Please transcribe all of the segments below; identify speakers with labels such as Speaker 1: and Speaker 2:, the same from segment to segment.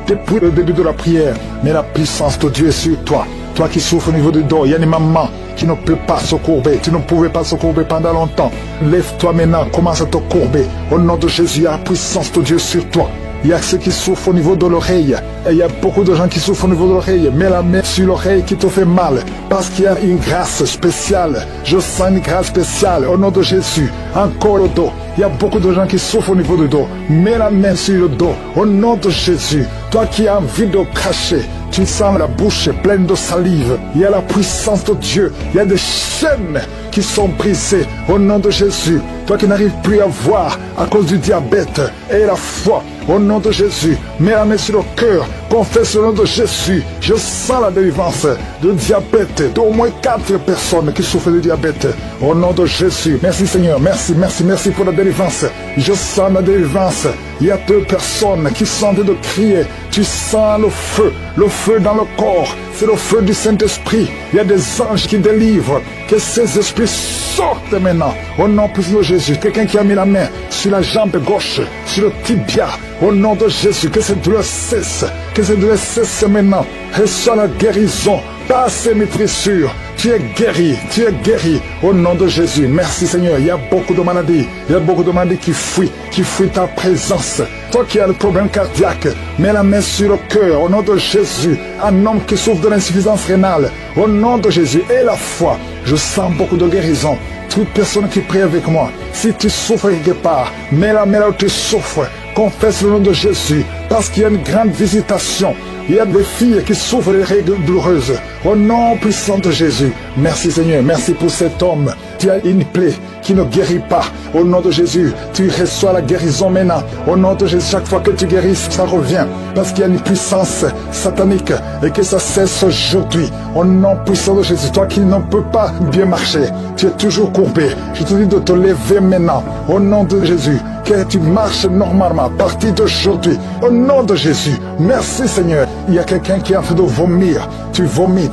Speaker 1: depuis le début de la prière. Mais la puissance de Dieu est sur toi. Toi qui souffres au niveau du dos, il y a des mamans qui ne peuvent pas se courber. Tu ne pouvais pas se courber pendant longtemps. Lève-toi maintenant, commence à te courber. Au nom de Jésus, il y a la puissance de Dieu sur toi. Il y a ceux qui souffrent au niveau de l'oreille. Et il y a beaucoup de gens qui souffrent au niveau de l'oreille. Mets la main sur l'oreille qui te fait mal. Parce qu'il y a une grâce spéciale. Je sens une grâce spéciale au nom de Jésus. Encore le dos. Il y a beaucoup de gens qui souffrent au niveau du dos. Mets la main sur le dos. Au nom de Jésus. Toi qui as envie de cracher. Tu sens la bouche pleine de salive. Il y a la puissance de Dieu. Il y a des chaînes qui sont brisées au nom de Jésus. Toi qui n'arrives plus à voir à cause du diabète et la foi, au nom de Jésus, mets la main sur le cœur, confesse le nom de Jésus. Je sens la délivrance de diabète, d'au moins 4 personnes qui souffrent de diabète. Au nom de Jésus, merci Seigneur, merci pour la délivrance. Je sens la délivrance. Il y a 2 personnes qui sont en train de crier. Tu sens le feu dans le corps. C'est le feu du Saint-Esprit. Il y a des anges qui délivrent. Que ces esprits sortent maintenant. Au nom puissant de Jésus. Quelqu'un qui a mis la main sur la jambe gauche, sur le tibia. Au nom de Jésus, que cette douleur cesse. Que cette douleur cesse maintenant. Reçois la guérison. Par ces maîtrissures. Tu es guéri au nom de Jésus. Merci Seigneur. Il y a beaucoup de maladies. Il y a beaucoup de maladies qui fuient ta présence. Toi qui as le problème cardiaque, mets la main sur le cœur au nom de Jésus. Un homme qui souffre de l'insuffisance rénale, au nom de Jésus. Et la foi, je sens beaucoup de guérison. Toute personne qui prie avec moi, si tu souffres quelque part, mets la main là où tu souffres. Confesse le nom de Jésus, parce qu'il y a une grande visitation. Il y a des filles qui souffrent des règles douloureuses. Au nom puissant de Jésus. Merci Seigneur, merci pour cet homme. Tu as une plaie qui ne guérit pas. Au nom de Jésus, tu reçois la guérison maintenant. Au nom de Jésus, chaque fois que tu guéris, ça revient. Parce qu'il y a une puissance satanique et que ça cesse aujourd'hui. Au nom puissant de Jésus, toi qui ne peux pas bien marcher, tu es toujours courbé. Je te dis de te lever maintenant. Au nom de Jésus, que tu marches normalement à partir d'aujourd'hui. Au nom de Jésus, merci Seigneur. Il y a quelqu'un qui est en train de vomir. Tu vomis.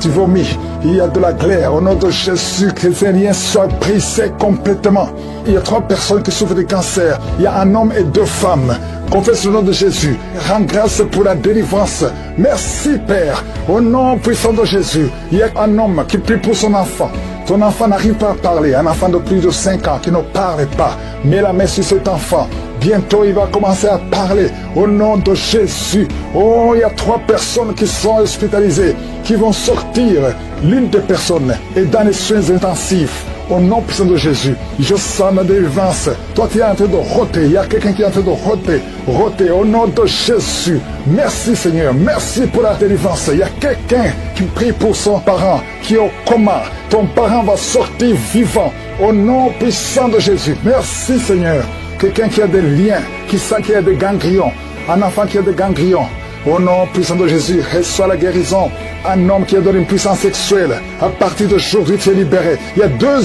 Speaker 1: Il y a de la glaire. Au nom de Jésus, que ces liens soient brisés complètement. Il y a 3 personnes qui souffrent de cancer. Il y a un homme et 2 femmes. Confesse le nom de Jésus. Rends grâce pour la délivrance. Merci Père. Au nom puissant de Jésus. Il y a un homme qui prie pour son enfant. Ton enfant n'arrive pas à parler. Un enfant de plus de 5 ans qui ne parle pas. Mets la main sur cet enfant. Bientôt, il va commencer à parler au nom de Jésus. Oh, il y a 3 personnes qui sont hospitalisées, qui vont sortir. L'une des personnes est dans les soins intensifs. Au nom puissant de Jésus, je sens la délivrance. Toi, tu es en train de roter. Il y a quelqu'un qui est en train de roter. Au nom de Jésus. Merci Seigneur. Merci pour la délivrance. Il y a quelqu'un qui prie pour son parent qui est au coma. Ton parent va sortir vivant. Au nom puissant de Jésus. Merci Seigneur. Quelqu'un qui a des liens, qui sent qu'il y a des ganglions. Un enfant qui a des ganglions. Au nom puissant de Jésus, reçois la guérison. Un homme qui a donné une puissance sexuelle. À partir d'aujourd'hui, tu es libéré. Il y a 2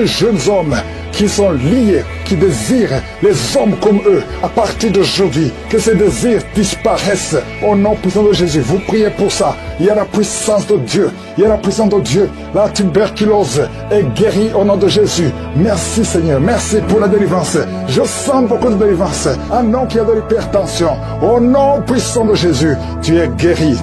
Speaker 1: jeunes hommes qui sont liés, qui désirent les hommes comme eux. À partir d'aujourd'hui, que ces désirs disparaissent. Au nom puissant de Jésus, vous priez pour ça. Il y a la puissance de Dieu. Il y a la puissance de Dieu. La tuberculose est guérie au nom de Jésus. Merci Seigneur. Merci pour la délivrance. Je sens beaucoup de délivrance. Un homme qui a de l'hypertension. Au nom puissant de Jésus, tu es guéri.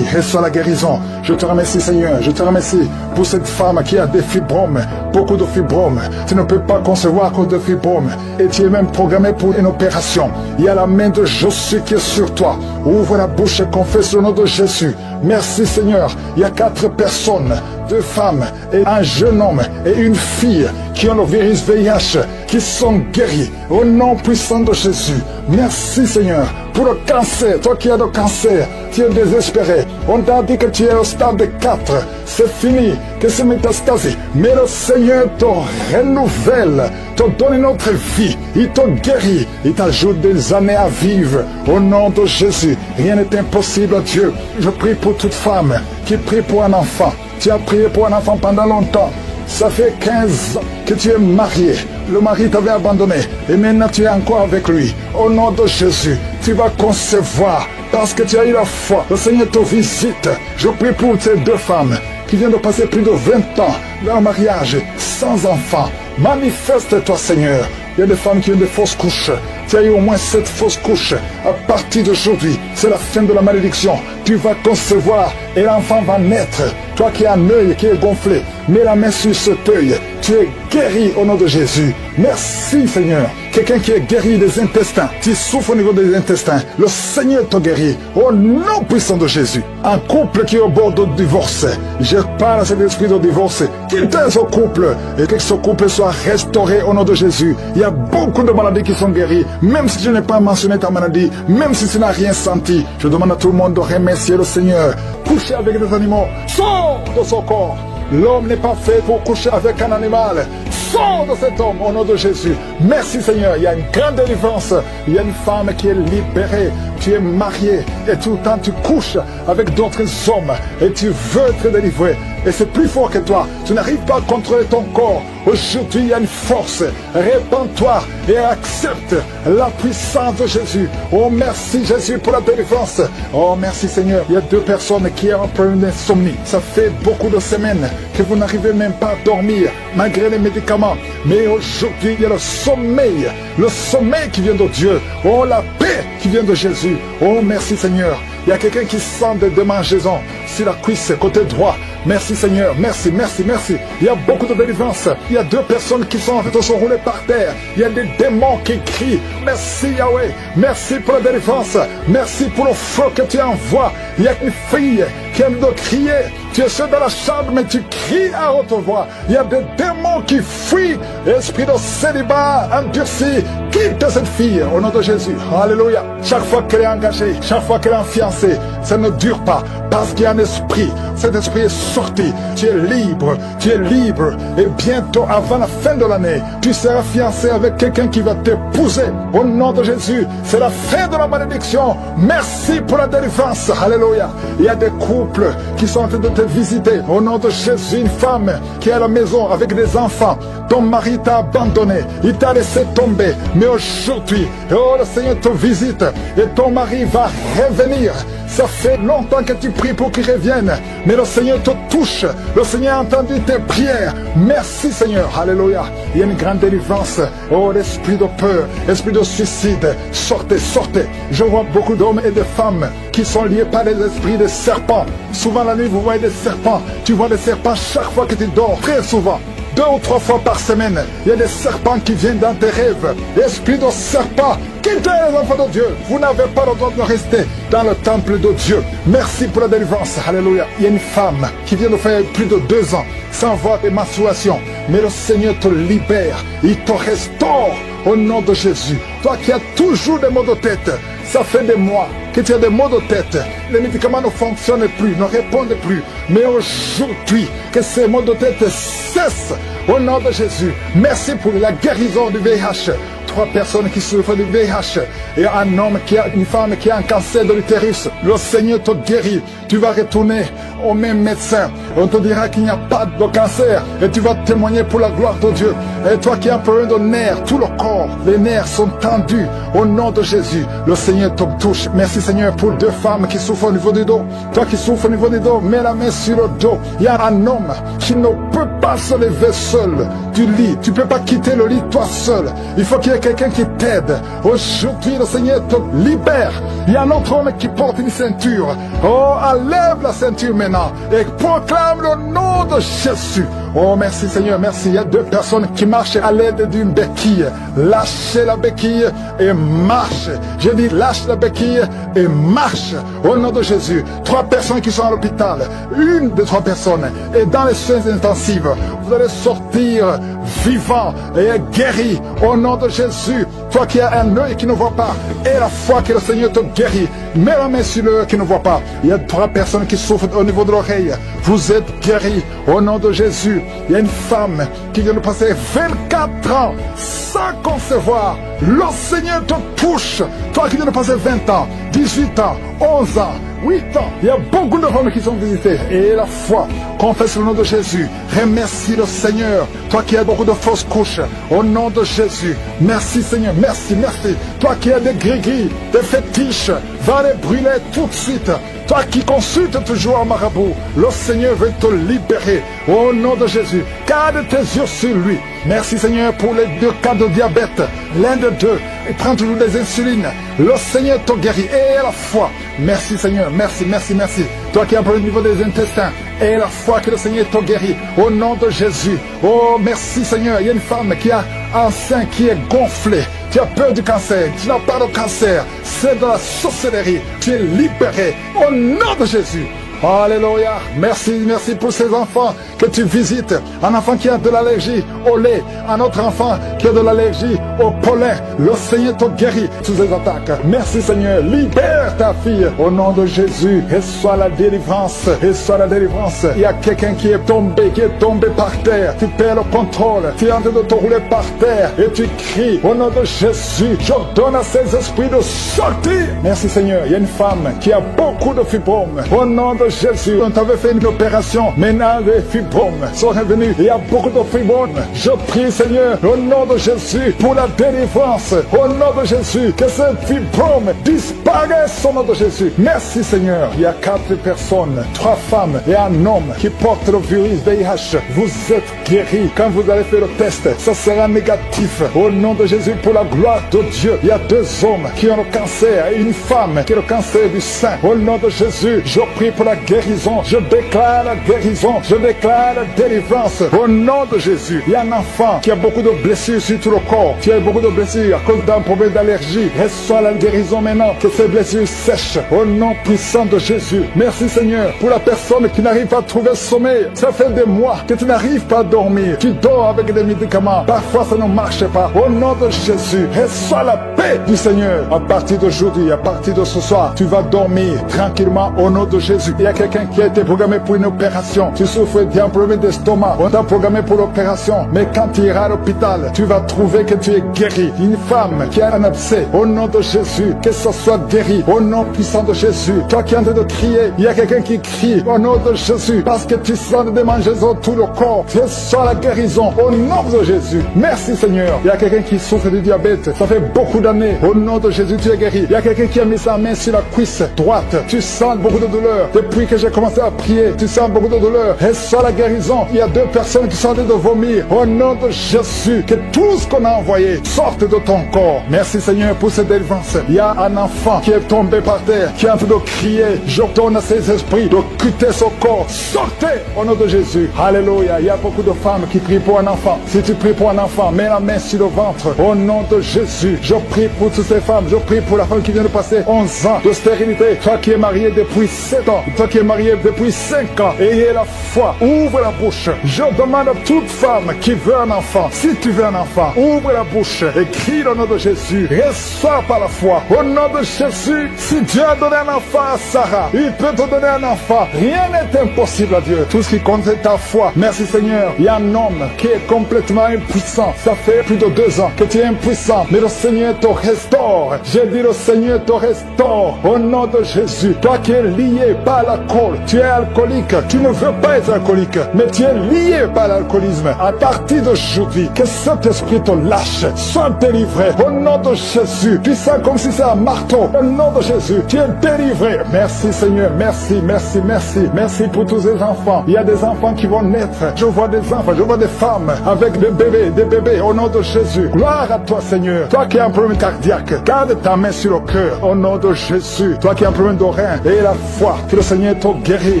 Speaker 1: Reçois la guérison. Je te remercie Seigneur. Je te remercie pour cette femme qui a des fibromes. Beaucoup de fibromes. Tu ne peux pas concevoir à cause de fibromes. Et tu es même programmé pour une opération. Il y a la main de Jésus qui est sur toi. Ouvre la bouche et confesse le nom de Jésus. Merci Seigneur. Il y a 4 personnes, 2 femmes et un jeune homme et une fille qui ont le virus VIH, qui sont guéris au nom puissant de Jésus. Merci Seigneur pour le cancer. Toi qui as le cancer, tu es désespéré. On t'a dit que tu es au stade 4. C'est fini, que c'est métastasé. Mais le Seigneur te renouvelle, te donne une autre vie. Il te guérit. Il t'ajoute des années à vivre. Au nom de Jésus, rien n'est impossible à Dieu. Je prie pour toute femme qui prie pour un enfant. Tu as prié pour un enfant pendant longtemps. Ça fait 15 ans que tu es marié. Le mari t'avait abandonné. Et maintenant tu es encore avec lui. Au nom de Jésus, tu vas concevoir. Parce que tu as eu la foi. Le Seigneur te visite. Je prie pour ces 2 femmes qui viennent de passer plus de 20 ans dans le mariage sans enfant. Manifeste-toi Seigneur. Il y a des femmes qui ont des fausses couches. tu as eu au moins 7 fausses couches. À partir d'aujourd'hui, c'est la fin de la malédiction. Tu vas concevoir et l'enfant va naître. Toi qui as un œil qui est gonflé, mets la main sur cet œil. Tu es guéri au nom de Jésus. Merci Seigneur. Quelqu'un qui est guéri des intestins, tu souffres au niveau des intestins, le Seigneur te guérit au nom puissant de Jésus. Un couple qui est au bord de divorce, je parle à cet esprit de divorce, quitte ce couple et que ce couple soit restauré au nom de Jésus. Il y a beaucoup de maladies qui sont guéries, même si je n'ai pas mentionné ta maladie, même si tu n'as rien senti. Je demande à tout le monde de remercier le Seigneur. Coucher avec des animaux, sors de son corps. L'homme n'est pas fait pour coucher avec un animal. Sors de cet homme au nom de Jésus. Merci Seigneur, il y a une grande délivrance. Il y a une femme qui est libérée. Tu es marié et tout le temps tu couches avec d'autres hommes et tu veux être délivré. Et c'est plus fort que toi. Tu n'arrives pas à contrôler ton corps. Aujourd'hui, il y a une force. Répands-toi et accepte la puissance de Jésus. Oh, merci Jésus pour la délivrance. Oh, merci Seigneur. Il y a 2 personnes qui ont un problème d'insomnie. Ça fait beaucoup de semaines que vous n'arrivez même pas à dormir, malgré les médicaments. Mais aujourd'hui, il y a le sommeil qui vient de Dieu. Oh, la paix qui vient de Jésus. Oh, merci Seigneur. Il y a quelqu'un qui sent des démangeaisons sur la cuisse, côté droit. Merci Seigneur, merci, merci, merci. Il y a beaucoup de délivrance. Il y a 2 personnes qui sont en fait sont roulées par terre. Il y a des démons qui crient. Merci Yahweh, merci pour la délivrance. Merci pour le feu que tu envoies. Il y a une fille qui aime de crier. Tu es seul dans la chambre, mais tu cries à haute voix. Il y a des démons qui fuient. Esprit de célibat endurci, quitte cette fille au nom de Jésus. Alléluia. Chaque fois qu'elle est engagée, chaque fois qu'elle est fiancée, ça ne dure pas parce qu'il y a un esprit. Cet esprit est sorti. Tu es libre. Tu es libre. Et bientôt, avant la fin de l'année, tu seras fiancé avec quelqu'un qui va t'épouser. Au nom de Jésus, c'est la fin de la malédiction. Merci pour la délivrance. Alléluia. Il y a des couples qui sont en train de te visiter. Au nom de Jésus, une femme qui est à la maison avec des enfants. Ton mari t'a abandonné. Il t'a laissé tomber. Mais aujourd'hui, oh, le Seigneur te visite. Et ton mari va revenir. Ça fait longtemps que tu pries pour qu'il revienne. Mais le Seigneur te touche. Le Seigneur a entendu tes prières. Merci Seigneur. Alléluia. Il y a une grande délivrance. Oh, l'esprit de peur, l'esprit de suicide. Sortez, sortez. Je vois beaucoup d'hommes et de femmes qui sont liés par les esprits de serpents. Souvent la nuit, vous voyez des serpents. Tu vois des serpents chaque fois que tu dors. Très souvent. 2 ou 3 fois par semaine, il y a des serpents qui viennent dans tes rêves. Esprit de serpent, quittez les enfants de Dieu. Vous n'avez pas le droit de rester dans le temple de Dieu. Merci pour la délivrance. Alléluia. Il y a une femme qui vient de faire plus de 2 ans sans voir des menstruations. Mais le Seigneur te libère. Il te restaure au nom de Jésus. Toi qui as toujours des maux de tête, ça fait des mois que tu as des maux de tête. Les médicaments ne fonctionnent plus, ne répondent plus. Mais aujourd'hui, que ces maux de tête cessent au nom de Jésus. Merci pour la guérison du VIH. 3 personnes qui souffrent du VIH et un homme qui a une femme qui a un cancer de l'utérus. Le Seigneur te guérit. Tu vas retourner au même médecin. On te dira qu'il n'y a pas de cancer et tu vas témoigner pour la gloire de Dieu. Et toi qui as un problème de nerfs, tout le corps, les nerfs sont tendus au nom de Jésus. Le Seigneur te touche. Merci Seigneur pour 2 femmes qui souffrent au niveau du dos. Toi qui souffres au niveau du dos, mets la main sur le dos. Il y a un homme qui ne peut pas se lever seul du lit. Tu ne peux pas quitter le lit toi seul. Il faut qu'il y ait quelqu'un qui t'aide. Aujourd'hui, le Seigneur te libère. Il y a un autre homme qui porte une ceinture. Oh, enlève la ceinture maintenant et proclame le nom de Jésus. Oh, merci Seigneur, merci. Il y a 2 personnes qui marchent à l'aide d'une béquille. Lâchez la béquille et marche. Je dis lâche la béquille et marche. Au nom de Jésus. 3 personnes qui sont à l'hôpital. Une des 3 personnes est dans les soins intensifs. Vous allez sortir vivant et guéri au nom de Jésus. Toi qui as un œil qui ne voit pas et la foi que le Seigneur te guérit, mets la main sur l'œil qui ne voit pas. Il y a 3 personnes qui souffrent au niveau de l'oreille. Vous êtes guéris au nom de Jésus. Il y a une femme qui vient de passer 24 ans sans concevoir. Le Seigneur te touche. Toi qui viens de passer 20 ans, 18 ans, 11 ans, 8 ans. Il y a beaucoup de femmes qui sont visitées. Et la foi, confesse le nom de Jésus. Remercie le Seigneur. Toi qui as beaucoup de fausses couches, au nom de Jésus. Merci Seigneur, merci, merci. Toi qui as des gris-gris, des fétiches, va les brûler tout de suite. Toi qui consultes toujours un marabout, le Seigneur veut te libérer. Au nom de Jésus, garde tes yeux sur lui. Merci Seigneur pour les 2 cas de diabète. L'un de 2 Il prend toujours des insulines. Le Seigneur te guérit. Et la foi. Merci Seigneur. Merci, merci, merci. Toi qui as un problème au niveau des intestins. Et la foi que le Seigneur te guérit. Au nom de Jésus. Oh, merci Seigneur. Il y a une femme qui a un sein qui est gonflé. Tu as peur du cancer. Tu n'as pas de cancer. C'est de la sorcellerie. Tu es libéré. Au nom de Jésus. Alléluia. Merci, merci pour ces enfants que tu visites. Un enfant qui a de l'allergie au lait. Un autre enfant qui a de l'allergie au pollen. Le Seigneur te guérit sous ces attaques. Merci Seigneur. Libère ta fille au nom de Jésus. Reçois la délivrance. Reçois la délivrance. Il y a quelqu'un qui est tombé par terre. Tu perds le contrôle. Tu es en train de te rouler par terre. Et tu cries au nom de Jésus. J'ordonne à ces esprits de sortir. Merci Seigneur. Il y a une femme qui a beaucoup de fibromes. Au nom de Jésus, on t'avait fait une opération. Maintenant, les fibromes sont revenus. Il y a beaucoup de fibromes. Je prie, Seigneur, au nom de Jésus, pour la délivrance. Au nom de Jésus, que ces fibromes disparaissent au nom de Jésus. Merci, Seigneur. Il y a 4 personnes, 3 femmes et un homme qui portent le virus VIH. Vous êtes guéris. Quand vous allez faire le test, ça sera négatif. Au nom de Jésus, pour la gloire de Dieu. Il y a 2 hommes qui ont le cancer et une femme qui a le cancer du sein. Au nom de Jésus, je prie pour la guérison, je déclare la guérison, je déclare la délivrance au nom de Jésus. Il y a un enfant qui a beaucoup de blessures sur tout le corps, qui a beaucoup de blessures à cause d'un problème d'allergie. Reçois la guérison maintenant, que ces blessures sèchent au nom puissant de Jésus. Merci Seigneur pour la personne qui n'arrive pas à trouver le sommeil. Ça fait des mois que tu n'arrives pas à dormir. Tu dors avec des médicaments, parfois ça ne marche pas. Au nom de Jésus, reçois la paix du Seigneur. À partir d'aujourd'hui, à partir de ce soir, tu vas dormir tranquillement au nom de Jésus. Il y a quelqu'un qui a été programmé pour une opération. Tu souffres d'un problème d'estomac. On t'a programmé pour l'opération. Mais quand tu iras à l'hôpital, tu vas trouver que tu es guéri. Une femme qui a un abcès, au nom de Jésus, que ça soit guéri. Au nom puissant de Jésus. Toi qui es en train de crier, il y a quelqu'un qui crie au nom de Jésus. Parce que tu sens des démangeaisons tout le corps. Reçois la guérison au nom de Jésus. Merci Seigneur. Il y a quelqu'un qui souffre du diabète. Ça fait beaucoup d'années. Au nom de Jésus, tu es guéri. Il y a quelqu'un qui a mis sa main sur la cuisse droite. Tu sens beaucoup de douleur. Depuis que j'ai commencé à prier, tu sens beaucoup de douleur. Reçois la guérison. Il y a 2 personnes qui sont en train de vomir. Au nom de Jésus, que tout ce qu'on a envoyé sorte de ton corps. Merci Seigneur pour cette délivrance. Il y a un enfant qui est tombé par terre, qui est en train de crier. J'ordonne à ces esprits de quitter son corps. Sortez au nom de Jésus. Alléluia. Il y a beaucoup de femmes qui prient pour un enfant. Si tu pries pour un enfant, mets la main sur le ventre. Au nom de Jésus, je prie pour toutes ces femmes. Je prie pour la femme qui vient de passer 11 ans de stérilité. Toi qui es marié depuis 7 ans. Toi qui es marié depuis 5 ans. Ayez la foi. Ouvre la bouche. Je demande à toute femme qui veut un enfant. Si tu veux un enfant, ouvre la bouche et crie le nom de Jésus. Reçois par la foi. Au nom de Jésus, si Dieu a donné un enfant à Sarah, il peut te donner un enfant. Rien n'est impossible à Dieu. Tout ce qui compte c'est ta foi. Merci Seigneur. Il y a un homme qui est complètement impuissant. Ça fait plus de 2 ans que tu es impuissant. Mais le Seigneur te restaure. J'ai dit le Seigneur te restaure. Au nom de Jésus. Toi qui es lié par l'alcool, tu es alcoolique. Tu ne veux pas être alcoolique, mais tu es lié par l'alcoolisme. À partir d'aujourd'hui, que cet esprit te lâche. Sois délivré. Au nom de Jésus. Tu sens comme si c'est un marteau. Au nom de Jésus, tu es délivré. Merci Seigneur. Merci, merci, merci. Merci pour tous ces enfants. Il y a des enfants qui vont naître. Je vois des enfants, je vois des femmes avec des bébés. Au nom de Jésus. Gloire à toi Seigneur. Toi qui as un problème cardiaque, garde ta main sur le cœur. Au nom de Jésus. Toi qui as un problème de rein, et la foi que le Seigneur te guérit.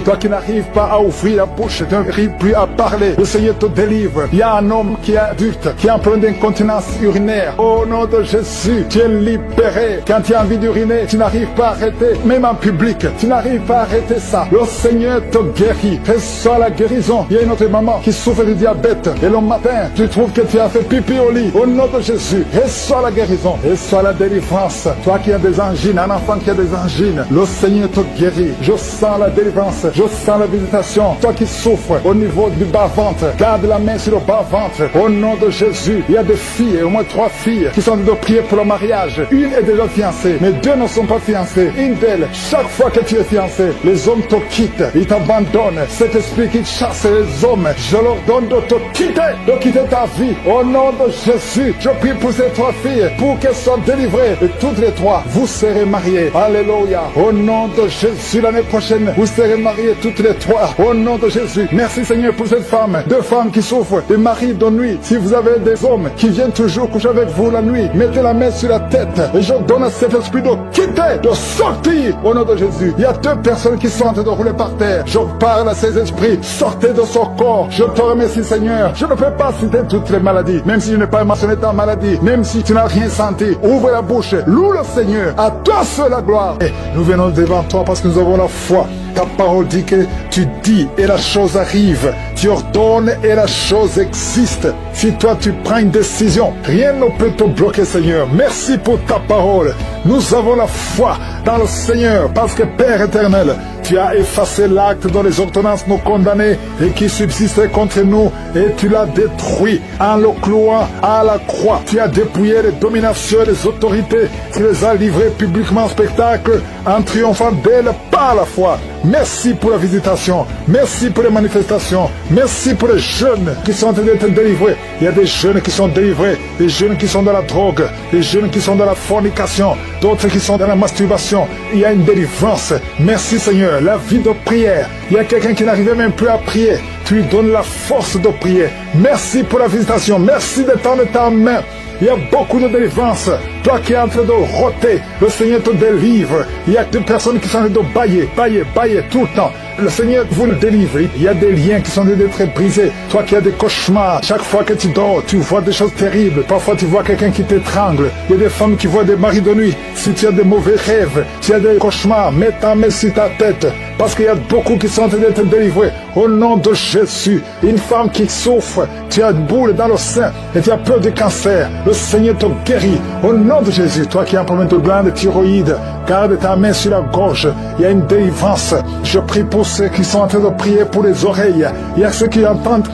Speaker 1: Toi qui n'arrives pas à ouvrir la bouche, tu n'arrives plus à parler. Le Seigneur te délivre. Il y a un homme qui est adulte, qui a un problème d'incontinence urinaire. Au nom de Jésus, tu es libéré. Quand tu as envie d'uriner, tu n'arrives pas à arrêter. Même en public, tu n'arrives pas à arrêter ça. Le Seigneur te guérit. Reçois la guérison. Il y a une autre maman qui souffre du diabète. Et le matin, tu trouves que tu as fait pipi au lit. Au nom de Jésus, reçois la guérison. Reçois la délivrance. Toi qui as des angines, un enfant qui a des angines, le Seigneur te guérit. Je sens la délivrance. Je sens la visitation. Toi qui souffres au niveau du bas-ventre, garde la main sur le bas-ventre. Au nom de Jésus, il y a des filles, au moins 3 filles, qui sont en train de prier pour le mariage. Une est déjà fiancée, mais 2 ne sont pas fiancées. Une d'elles, chaque fois que tu es fiancé, les hommes te quittent, ils t'abandonnent. Cet esprit qui chasse les hommes, je leur donne de te quitter ta vie. Au nom de Jésus, je prie pour ces 3 filles, pour qu'elles soient délivrées. Et toutes les 3, vous serez mariées. Alléluia. Au nom de Jésus, l'année prochaine, prochaine, vous serez mariés toutes les trois. Au nom de Jésus. Merci Seigneur pour cette femme. Deux femmes qui souffrent des maris de nuit. Si vous avez des hommes qui viennent toujours coucher avec vous la nuit, mettez la main sur la tête. Et je donne à cet esprit de quitter, de sortir au nom de Jésus. Il y a deux personnes qui sont en train de rouler par terre. Je parle à ces esprits. Sortez de son corps. Je te remercie Seigneur. Je ne peux pas citer toutes les maladies. Même si je n'ai pas mentionné ta maladie. Même si tu n'as rien senti. Ouvre la bouche. Loue le Seigneur. À toi seul la gloire. Et nous venons devant toi parce que nous avons la foi. Ta parole dit que tu dis et la chose arrive. Tu ordonnes et la chose existe. Si toi tu prends une décision, rien ne peut te bloquer Seigneur. Merci pour ta parole. Nous avons la foi dans le Seigneur parce que Père éternel, tu as effacé l'acte dont les ordonnances nous condamnaient et qui subsistait contre nous et tu l'as détruit en le clouant à la croix. Tu as dépouillé les dominations et les autorités. Tu les as livrées publiquement en spectacle en triomphant d'elles par la foi. Merci pour la visitation. Merci pour les manifestations. Merci pour les jeunes qui sont en train d'être délivrés. Il y a des jeunes qui sont délivrés, des jeunes qui sont dans la drogue, des jeunes qui sont dans la fornication, d'autres qui sont dans la masturbation. Il y a une délivrance. Merci Seigneur. La vie de prière. Il y a quelqu'un qui n'arrivait même plus à prier. Tu lui donnes la force de prier. Merci pour la visitation. Merci de tendre ta main. Il y a beaucoup de délivrance. Toi qui es en train de rôter, le Seigneur te délivre. Il y a des personnes qui sont en train de bailler tout le temps. Le Seigneur vous le délivre. Il y a des liens qui sont en train d'être brisés. Toi qui as des cauchemars, chaque fois que tu dors, tu vois des choses terribles. Parfois tu vois quelqu'un qui t'étrangle. Il y a des femmes qui voient des maris de nuit. Si tu as des mauvais rêves, tu as des cauchemars, mets ta main sur ta tête. Parce qu'il y a beaucoup qui sont en train d'être délivrés. Au nom de Jésus, une femme qui souffre, tu as une boule dans le sein et tu as peur du cancer. Le Seigneur te guérit. Au nom de Jésus, toi qui as un problème de glande thyroïde, garde ta main sur la gorge. Il y a une délivrance. Je prie pour ceux qui sont en train de prier pour les oreilles. Il y a ceux qui entendent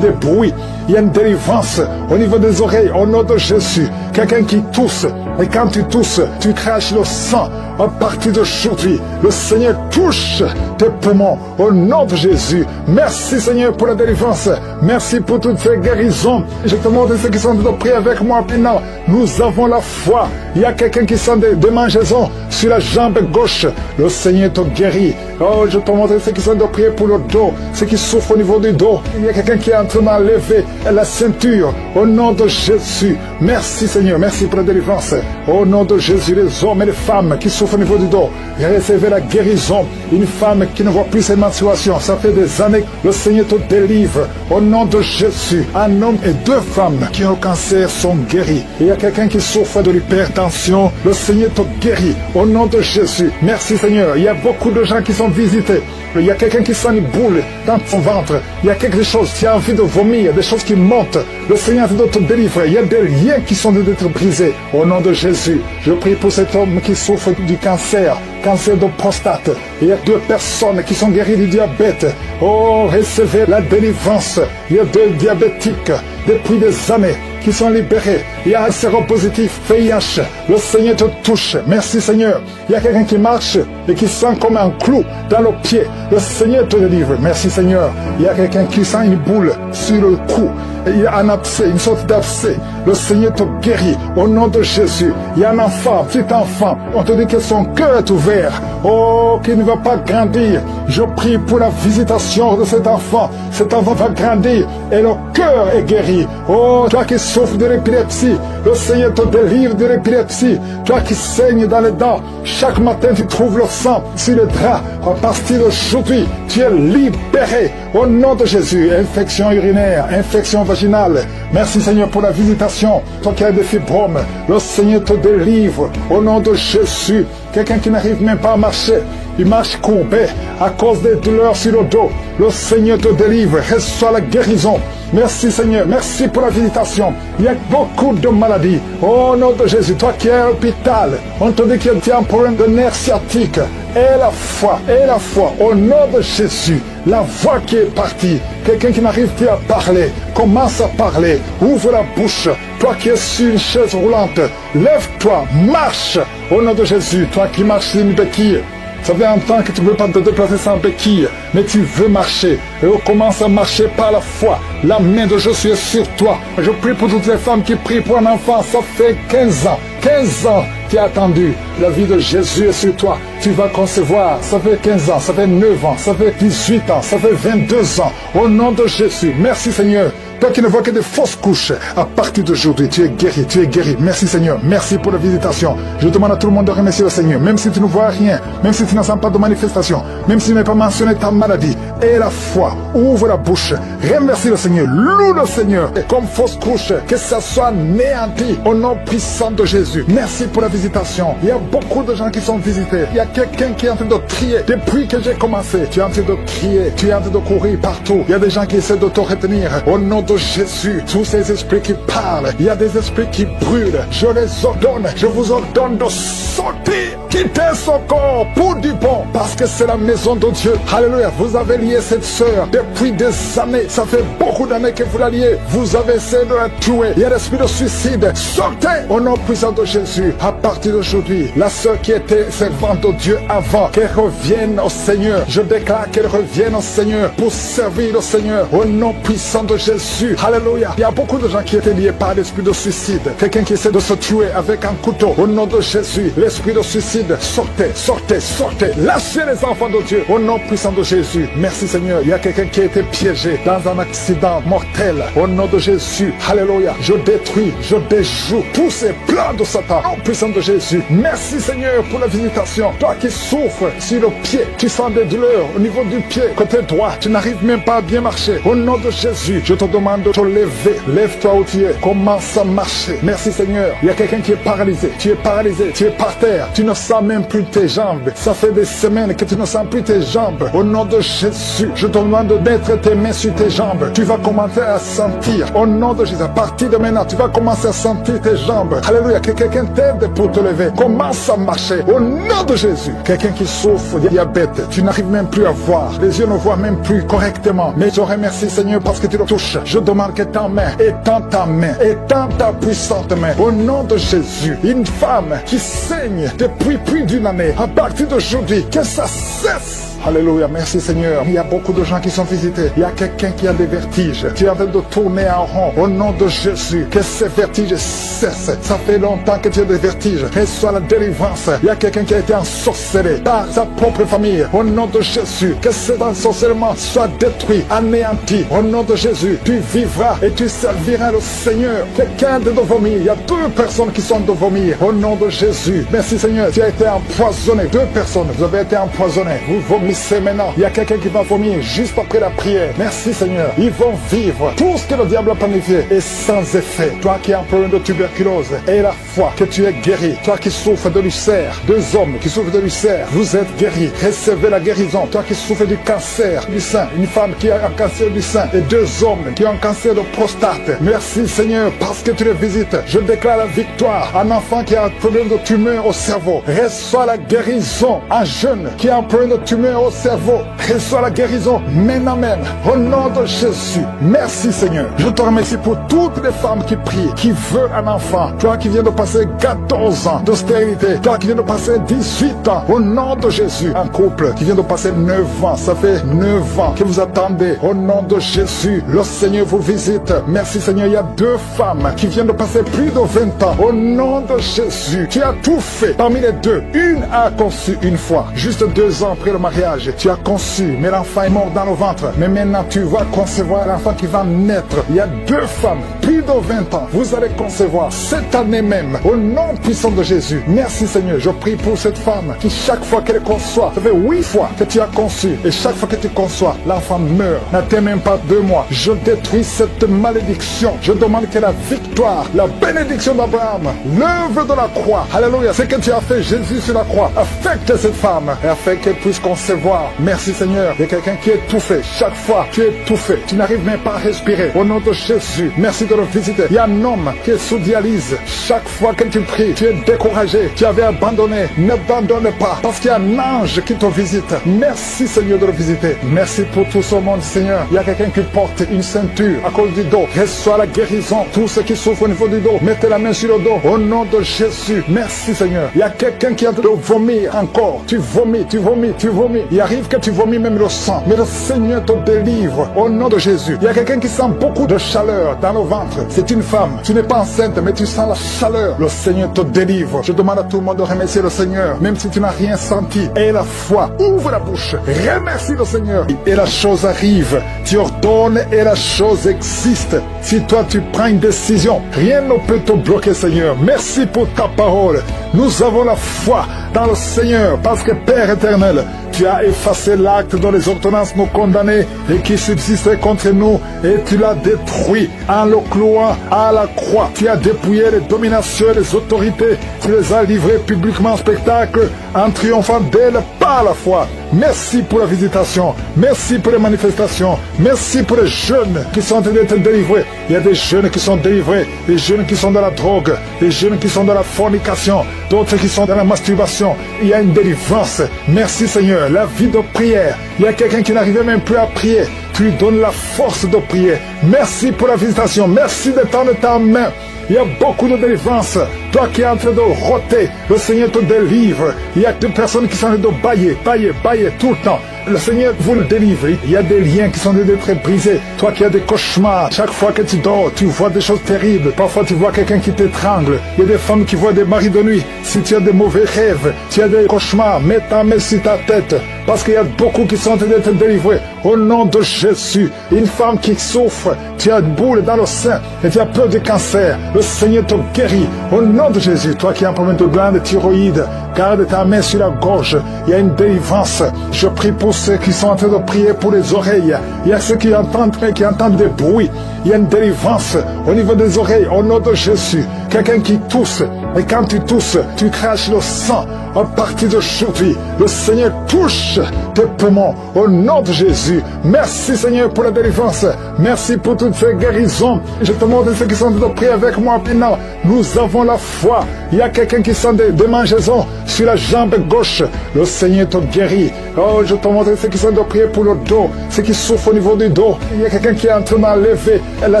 Speaker 1: des bruits. Il y a une délivrance au niveau des oreilles. Au nom de Jésus, quelqu'un qui tousse. Et quand tu tousses, tu craches le sang. À partir d'aujourd'hui, le Seigneur touche tes poumons. Au nom de Jésus. Merci Seigneur pour la délivrance. Merci pour toutes ces guérisons. Je te montre ceux qui sont en train de prier avec moi maintenant. Nous avons la foi. Il y a quelqu'un qui sent des démangeaisons sur la jambe gauche. Le Seigneur te guérit. Oh, je te montre ceux qui sont en train de prier pour le dos. Ceux qui souffrent au niveau du dos. Il y a quelqu'un qui est en train d'enlever la ceinture. Au nom de Jésus. Merci Seigneur. Merci pour la délivrance. Au nom de Jésus, les hommes et les femmes qui souffrent au niveau du dos, recevez la guérison. Une femme qui ne voit plus ses menstruations, ça fait des années, le Seigneur te délivre. Au nom de Jésus, un homme et deux femmes qui ont le cancer sont guéris. Il y a quelqu'un qui souffre de l'hypertension, le Seigneur te guérit. Au nom de Jésus, merci Seigneur. Il y a beaucoup de gens qui sont visités. Il y a quelqu'un qui sent une boule dans son ventre. Il y a quelque chose, tu as envie de vomir, des choses qui montent. Le Seigneur doit te délivrer. Il y a des liens qui sont d'être brisés. Au nom de Jésus, je prie pour cet homme qui souffre du cancer de prostate. Il y a deux personnes qui sont guéries du diabète. Oh, recevez la délivrance. Il y a deux diabétiques depuis des années qui sont libérés. Il y a un séropositif, VIH. Le Seigneur te touche. Merci Seigneur. Il y a quelqu'un qui marche et qui sent comme un clou dans le pied. Le Seigneur te délivre. Merci Seigneur. Il y a quelqu'un qui sent une boule sur le cou. Il y a un abcès, une sorte d'abcès. Le Seigneur te guérit. Au nom de Jésus. Il y a un enfant, petit enfant. On te dit que son cœur est ouvert. Oh, qu'il ne va pas grandir. Je prie pour la visitation de cet enfant. Cet enfant va grandir et le cœur est guéri. Oh, toi qui souffres de l'épilepsie, le Seigneur te délivre de l'épilepsie. Toi qui saignes dans les dents, chaque matin tu trouves le sang sur le drap. À partir d'aujourd'hui, tu es libéré. Au nom de Jésus, infection urinaire, infection vaginale. Merci Seigneur pour la visitation. Toi qui as des fibromes, le Seigneur te délivre. Au nom de Jésus, quelqu'un qui n'arrive même pas à marcher, il marche courbé à cause des douleurs sur le dos. Le Seigneur te délivre. Reçois la guérison. Merci Seigneur. Merci pour la visitation. Il y a beaucoup de maladies. Au nom de Jésus, toi qui es à l'hôpital, on te dit que tu as un problème de nerf sciatique. Et la foi, au nom de Jésus, la voix qui est partie, quelqu'un qui n'arrive plus à parler, commence à parler, ouvre la bouche, toi qui es sur une chaise roulante, lève-toi, marche, au nom de Jésus, toi qui marches sur une béquille. Ça fait un temps que tu ne veux pas te déplacer sans béquille, mais tu veux marcher. Et on commence à marcher par la foi. La main de Jésus est sur toi. Je prie pour toutes les femmes qui prient pour un enfant. Ça fait 15 ans. 15 ans, tu as attendu. La vie de Jésus est sur toi. Tu vas concevoir. Ça fait 15 ans, ça fait 9 ans, ça fait 18 ans, ça fait 22 ans. Au nom de Jésus, merci Seigneur. Toi qui ne vois que des fausses couches, à partir d'aujourd'hui, tu es guéri, tu es guéri. Merci Seigneur, merci pour la visitation. Je demande à tout le monde de remercier le Seigneur, même si tu ne vois rien, même si tu n'as pas de manifestation, même si tu n'as pas mentionné ta maladie. Et la foi, ouvre la bouche, remercie le Seigneur, loue le Seigneur. Et comme fausse couche, que ça soit néanti au nom puissant de Jésus. Merci pour la visitation. Il y a beaucoup de gens qui sont visités. Il y a quelqu'un qui est en train de crier. Depuis que j'ai commencé, tu es en train de crier, tu es en train de courir partout. Il y a des gens qui essaient de te retenir. Au nom de Jésus, tous ces esprits qui parlent, il y a des esprits qui brûlent. Je les ordonne, je vous ordonne de sortir, quitter son corps pour du bon, parce que c'est la maison de Dieu. Alléluia, vous avez lié cette sœur depuis des années. Ça fait beaucoup d'années que vous la liez. Vous avez essayé de la tuer. Il y a l'esprit de suicide. Sortez au nom puissant de Jésus. À partir d'aujourd'hui, la sœur qui était servante de Dieu avant, qu'elle revienne au Seigneur. Je déclare qu'elle revienne au Seigneur pour servir le Seigneur au nom puissant de Jésus. Alléluia. Il y a beaucoup de gens qui étaient liés par l'esprit de suicide. Quelqu'un qui essaie de se tuer avec un couteau. Au nom de Jésus, l'esprit de suicide, sortez, sortez, sortez. Lâchez les enfants de Dieu au nom puissant de Jésus. Merci Seigneur. Il y a quelqu'un qui a été piégé dans un accident mortel. Au nom de Jésus. Alléluia. Je détruis, je déjoue tous ces plans de Satan. Au nom puissant de Jésus. Merci Seigneur pour la visitation. Toi qui souffres sur le pied, tu sens des douleurs au niveau du pied, côté droit. Tu n'arrives même pas à bien marcher. Au nom de Jésus, je te demande de te lever. Lève-toi où tu es. Commence à marcher. Merci Seigneur. Il y a quelqu'un qui est paralysé. Tu es paralysé. Tu es par terre. Tu ne sens même plus tes jambes. Ça fait des semaines que tu ne sens plus tes jambes. Au nom de Jésus, je te demande de mettre tes mains sur tes jambes. Tu vas commencer à sentir. Au nom de Jésus, à partir de maintenant, tu vas commencer à sentir tes jambes. Alléluia. Que quelqu'un t'aide pour te lever. Commence à marcher. Au nom de Jésus. Quelqu'un qui souffre de diabète. Tu n'arrives même plus à voir. Les yeux ne voient même plus correctement. Mais je remercie Seigneur parce que tu le touches. Je demande que ta main, étends ta main, étends ta puissante main. Au nom de Jésus, une femme qui saigne depuis plus d'une année, à partir d'aujourd'hui, que ça cesse. Alléluia, merci Seigneur. Il y a beaucoup de gens qui sont visités. Il y a quelqu'un qui a des vertiges. Tu es en train de tourner en rond. Au nom de Jésus, que ces vertiges cessent. Ça fait longtemps que tu as des vertiges. Reçois la délivrance. Il y a quelqu'un qui a été ensorcelé par sa propre famille. Au nom de Jésus, que cet ensorcellement soit détruit, anéanti. Au nom de Jésus, tu vivras et tu serviras le Seigneur. Quelqu'un de vomir. Il y a 2 personnes qui sont de vomir. Au nom de Jésus, merci Seigneur. Tu as été empoisonné. 2 personnes, vous avez été empoisonnés. Vous vomissez maintenant. Il y a quelqu'un qui va vomir juste après la prière. Merci Seigneur. Ils vont vivre. Tout ce que le diable a planifié est sans effet. Toi qui as un problème de tuberculose, et la foi que tu es guéri. Toi qui souffres de l'ulcère, 2 hommes qui souffrent de l'ulcère, vous êtes guéris. Recevez la guérison. Toi qui souffres du cancer du sein, une femme qui a un cancer du sein, et 2 hommes qui ont un cancer de prostate. Merci Seigneur parce que tu les visites. Je déclare la victoire. Un enfant qui a un problème de tumeur au cerveau, reçoit la guérison. Un jeune qui a un problème de tumeur au cerveau, reçois la guérison. Amen. Au nom de Jésus. Merci Seigneur. Je te remercie pour toutes les femmes qui prient, qui veulent un enfant. Toi qui viens de passer 14 ans d'austérité. Toi qui viens de passer 18 ans. Au nom de Jésus. Un couple qui vient de passer 9 ans. Ça fait 9 ans que vous attendez. Au nom de Jésus. Le Seigneur vous visite. Merci Seigneur. Il y a 2 femmes qui viennent de passer plus de 20 ans. Au nom de Jésus. Tu as tout fait. Parmi les 2, une a conçu une fois. Juste 2 ans après le mariage. Tu as conçu, mais l'enfant est mort dans le ventre. Mais maintenant, tu vas concevoir l'enfant qui va naître. Il y a 2 femmes, plus de 20 ans. Vous allez concevoir cette année même. Au nom puissant de Jésus. Merci Seigneur. Je prie pour cette femme qui, chaque fois qu'elle conçoit, ça fait 8 fois que tu as conçu. Et chaque fois que tu conçois, l'enfant meurt. N'attends même pas 2 mois. Je détruis cette malédiction. Je demande que la victoire, la bénédiction d'Abraham, l'œuvre de la croix, alléluia, ce que tu as fait Jésus sur la croix, affecte cette femme et afin qu'elle puisse concevoir. Merci Seigneur. Il y a quelqu'un qui est étouffé. Chaque fois, tu es étouffé. Tu n'arrives même pas à respirer. Au nom de Jésus, merci de le visiter. Il y a un homme qui est sous dialyse. Chaque fois que tu pries, tu es découragé. Tu avais abandonné. N'abandonne pas. Parce qu'il y a un ange qui te visite. Merci Seigneur de le visiter. Merci pour tout ce monde Seigneur. Il y a quelqu'un qui porte une ceinture à cause du dos. Reçois la guérison. Tous ceux qui souffrent au niveau du dos, mettez la main sur le dos. Au nom de Jésus. Merci Seigneur. Il y a quelqu'un qui est en train de vomir encore. Tu vomis, tu vomis, tu vomis. Il arrive que tu vomis même le sang. Mais le Seigneur te délivre. Au nom de Jésus. Il y a quelqu'un qui sent beaucoup de chaleur dans le ventre. ventre, c'est une femme. Tu n'es pas enceinte, mais tu sens la chaleur. Le Seigneur te délivre. Je demande à tout le monde de remercier le Seigneur, même si tu n'as rien senti. Aie la foi. Ouvre la bouche. Remercie le Seigneur. Et la chose arrive. Tu ordonnes et la chose existe. Si toi tu prends une décision, rien ne peut te bloquer, Seigneur. Merci pour ta parole. Nous avons la foi dans le Seigneur, parce que Père éternel, tu as effacé l'acte dont les ordonnances nous condamnaient et qui subsistait contre nous, et tu l'as détruit en le clouant à la croix. Tu as dépouillé les dominations et les autorités. Tu les as livrées publiquement en spectacle en triomphant d'elles par la foi. Merci pour la visitation. Merci pour les manifestations. Merci pour les jeunes qui sont en train d'être délivrés. Il y a des jeunes qui sont délivrés, des jeunes qui sont dans la drogue, des jeunes qui sont dans la fornication, d'autres qui sont dans la masturbation. Il y a une délivrance. Merci Seigneur. La vie de prière. Il y a quelqu'un qui n'arrivait même plus à prier. Tu lui donnes la force de prier. Merci pour la visitation. Merci de tendre ta main. Il y a beaucoup de délivrance. Toi qui es en train de roter, le Seigneur te délivre. Il y a des personnes qui sont en train de bailler tout le temps. Le Seigneur vous le délivre. Il y a des liens qui sont en train d'être brisés. Toi qui as des cauchemars, chaque fois que tu dors, tu vois des choses terribles. Parfois tu vois quelqu'un qui t'étrangle. Il y a des femmes qui voient des maris de nuit. Si tu as des mauvais rêves, tu as des cauchemars, mets ta main sur ta tête. Parce qu'il y a beaucoup qui sont en train d'être délivrés. Au nom de Jésus, une femme qui souffre, tu as une boule dans le sein et tu as peur de cancer. Le Seigneur te guérit. Au nom de Jésus, toi qui as un problème de glande thyroïde, garde ta main sur la gorge. Il y a une délivrance. Je prie pour ceux qui sont en train de prier pour les oreilles. Il y a ceux qui entendent des bruits. Il y a une délivrance au niveau des oreilles. Au nom de Jésus, quelqu'un qui tousse. Et quand tu tousses, tu craches le sang. À partir d'aujourd'hui, le Seigneur touche tes poumons. Au nom de Jésus. Merci Seigneur pour la délivrance. Merci pour toutes ces guérisons. Je te montre ceux qui sont en train de prier avec moi maintenant. Nous avons la foi. Il y a quelqu'un qui sent des démangeaisons sur la jambe gauche. Le Seigneur te guérit. Oh, je te montre ceux qui sont en train de prier pour le dos. Ceux qui souffrent au niveau du dos. Il y a quelqu'un qui est en train d'enlever la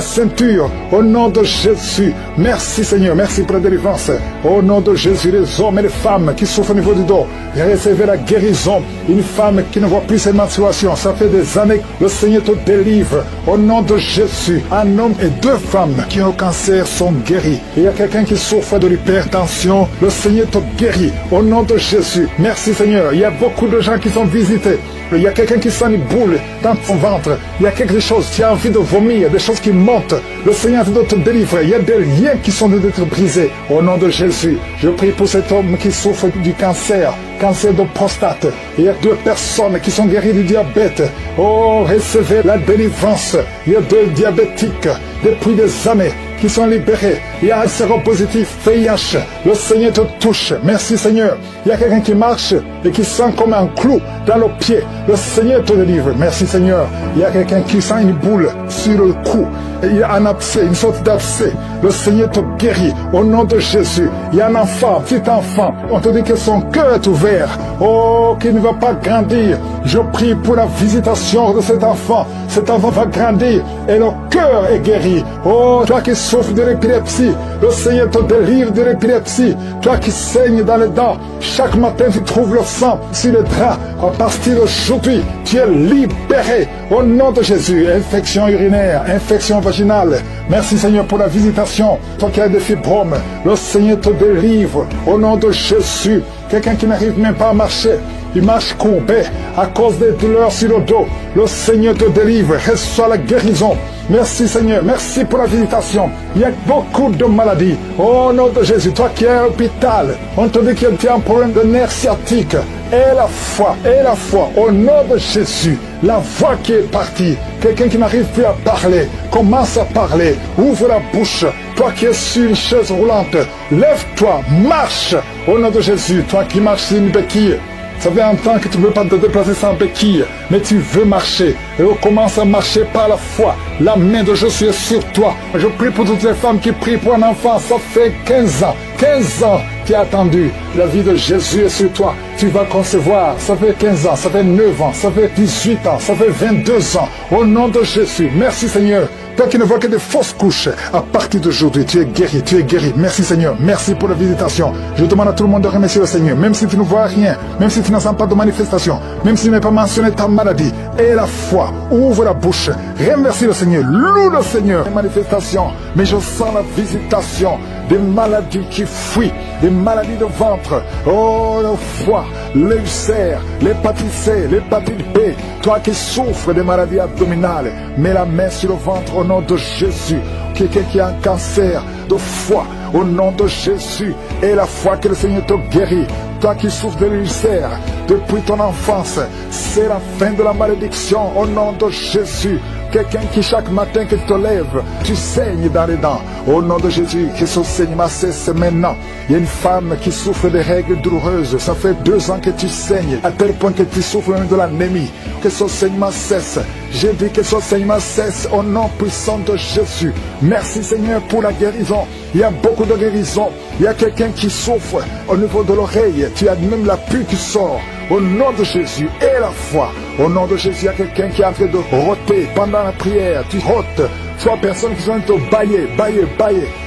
Speaker 1: ceinture. Au nom de Jésus. Merci Seigneur. Merci pour la délivrance. Au nom de Jésus, les hommes et les femmes qui souffrent au niveau du dos, recevez la guérison. Une femme qui ne voit plus ses menstruations, ça fait des années que le Seigneur te délivre. Au nom de Jésus, un homme et deux femmes qui ont le cancer sont guéris. Il y a quelqu'un qui souffre de l'hypertension, le Seigneur te guérit. Au nom de Jésus, merci Seigneur. Il y a beaucoup de gens qui sont visités. Il y a quelqu'un qui sent une boule dans son ventre. Il y a quelque chose, tu as envie de vomir, des choses qui montent. Le Seigneur doit te délivrer. Il y a des liens qui sont d'être brisés. Au nom de Jésus, je prie pour cet homme qui souffre du cancer de prostate. Il y a deux personnes qui sont guéries du diabète. Oh, recevez la délivrance. Il y a deux diabétiques depuis des années qui sont libérés. Il y a un séropositif VIH. Le Seigneur te touche. Merci Seigneur. Il y a quelqu'un qui marche et qui sent comme un clou dans le pied. Le Seigneur te délivre. Merci Seigneur. Il y a quelqu'un qui sent une boule sur le cou. Il y a un abcès, une sorte d'abcès. Le Seigneur te guérit. Au nom de Jésus. Il y a un enfant, petit enfant. On te dit que son cœur est ouvert. Oh, qu'il ne va pas grandir. Je prie pour la visitation de cet enfant. Cet enfant va grandir et le cœur est guéri. Oh, toi qui souffres de l'épilepsie, le Seigneur te délivre de l'épilepsie. Toi qui saignes dans les dents, chaque matin tu trouves le sang sur le drap. À partir d'aujourd'hui, tu es libéré. Au nom de Jésus, infection urinaire, infection vaginale. Merci Seigneur pour la visitation. Toi qui as des fibromes, le Seigneur te délivre. Au nom de Jésus, quelqu'un qui n'arrive même pas à marcher, il marche courbé à cause des douleurs sur le dos. Le Seigneur te délivre. Reçois la guérison. Merci Seigneur. Merci pour la visitation. Il y a beaucoup de maladies. Au nom de Jésus, toi qui es à l'hôpital, on te dit que tu as un problème de nerf sciatique. Et la foi. Au nom de Jésus, la voix qui est partie. Quelqu'un qui n'arrive plus à parler, commence à parler. Ouvre la bouche. Toi qui es sur une chaise roulante, lève-toi, marche. Au nom de Jésus, toi qui marches sur une béquille. Ça fait un temps que tu ne veux pas te déplacer sans béquille, mais tu veux marcher. Et on commence à marcher par la foi. La main de Jésus est sur toi. Je prie pour toutes les femmes qui prient pour un enfant. Ça fait 15 ans. 15 ans tu as attendu. La vie de Jésus est sur toi. Tu vas concevoir. Ça fait 15 ans, ça fait 9 ans, ça fait 18 ans, ça fait 22 ans. Au nom de Jésus, merci Seigneur. Toi qui ne vois que des fausses couches, à partir d'aujourd'hui, tu es guéri, tu es guéri. Merci Seigneur, merci pour la visitation. Je demande à tout le monde de remercier le Seigneur, même si tu ne vois rien, même si tu n'en sens pas de manifestation, même si tu n'as pas mentionné ta maladie. Et la foi, ouvre la bouche, remercie le Seigneur, loue le Seigneur. Les manifestations, mais je sens la visitation des maladies qui fuient, des maladies de ventre, oh le foie, l'ulcère, l'hépatite C, l'hépatite B. Toi qui souffres des maladies abdominales, mets la main sur le ventre au nom de Jésus. Quelqu'un qui a un cancer de foie, au nom de Jésus, et la foi que le Seigneur te guérit. Toi qui souffres de l'ulcère depuis ton enfance, c'est la fin de la malédiction au nom de Jésus. Quelqu'un qui chaque matin que tu te lèves, tu saignes dans les dents. Au nom de Jésus, que ce saignement cesse maintenant. Il y a une femme qui souffre de règles douloureuses. Ça fait 2 ans que tu saignes, à tel point que tu souffres même de l'anémie. Que ce saignement cesse. J'ai dit que ce saignement cesse au nom puissant de Jésus. Merci Seigneur pour la guérison. Il y a beaucoup de guérison. Il y a quelqu'un qui souffre au niveau de l'oreille. Tu as même la pue qui sort. Au nom de Jésus et la foi. Au nom de Jésus, il y a quelqu'un qui est en train de roter pendant la prière. Tu rotes. 3 personnes qui sont en train de bailler.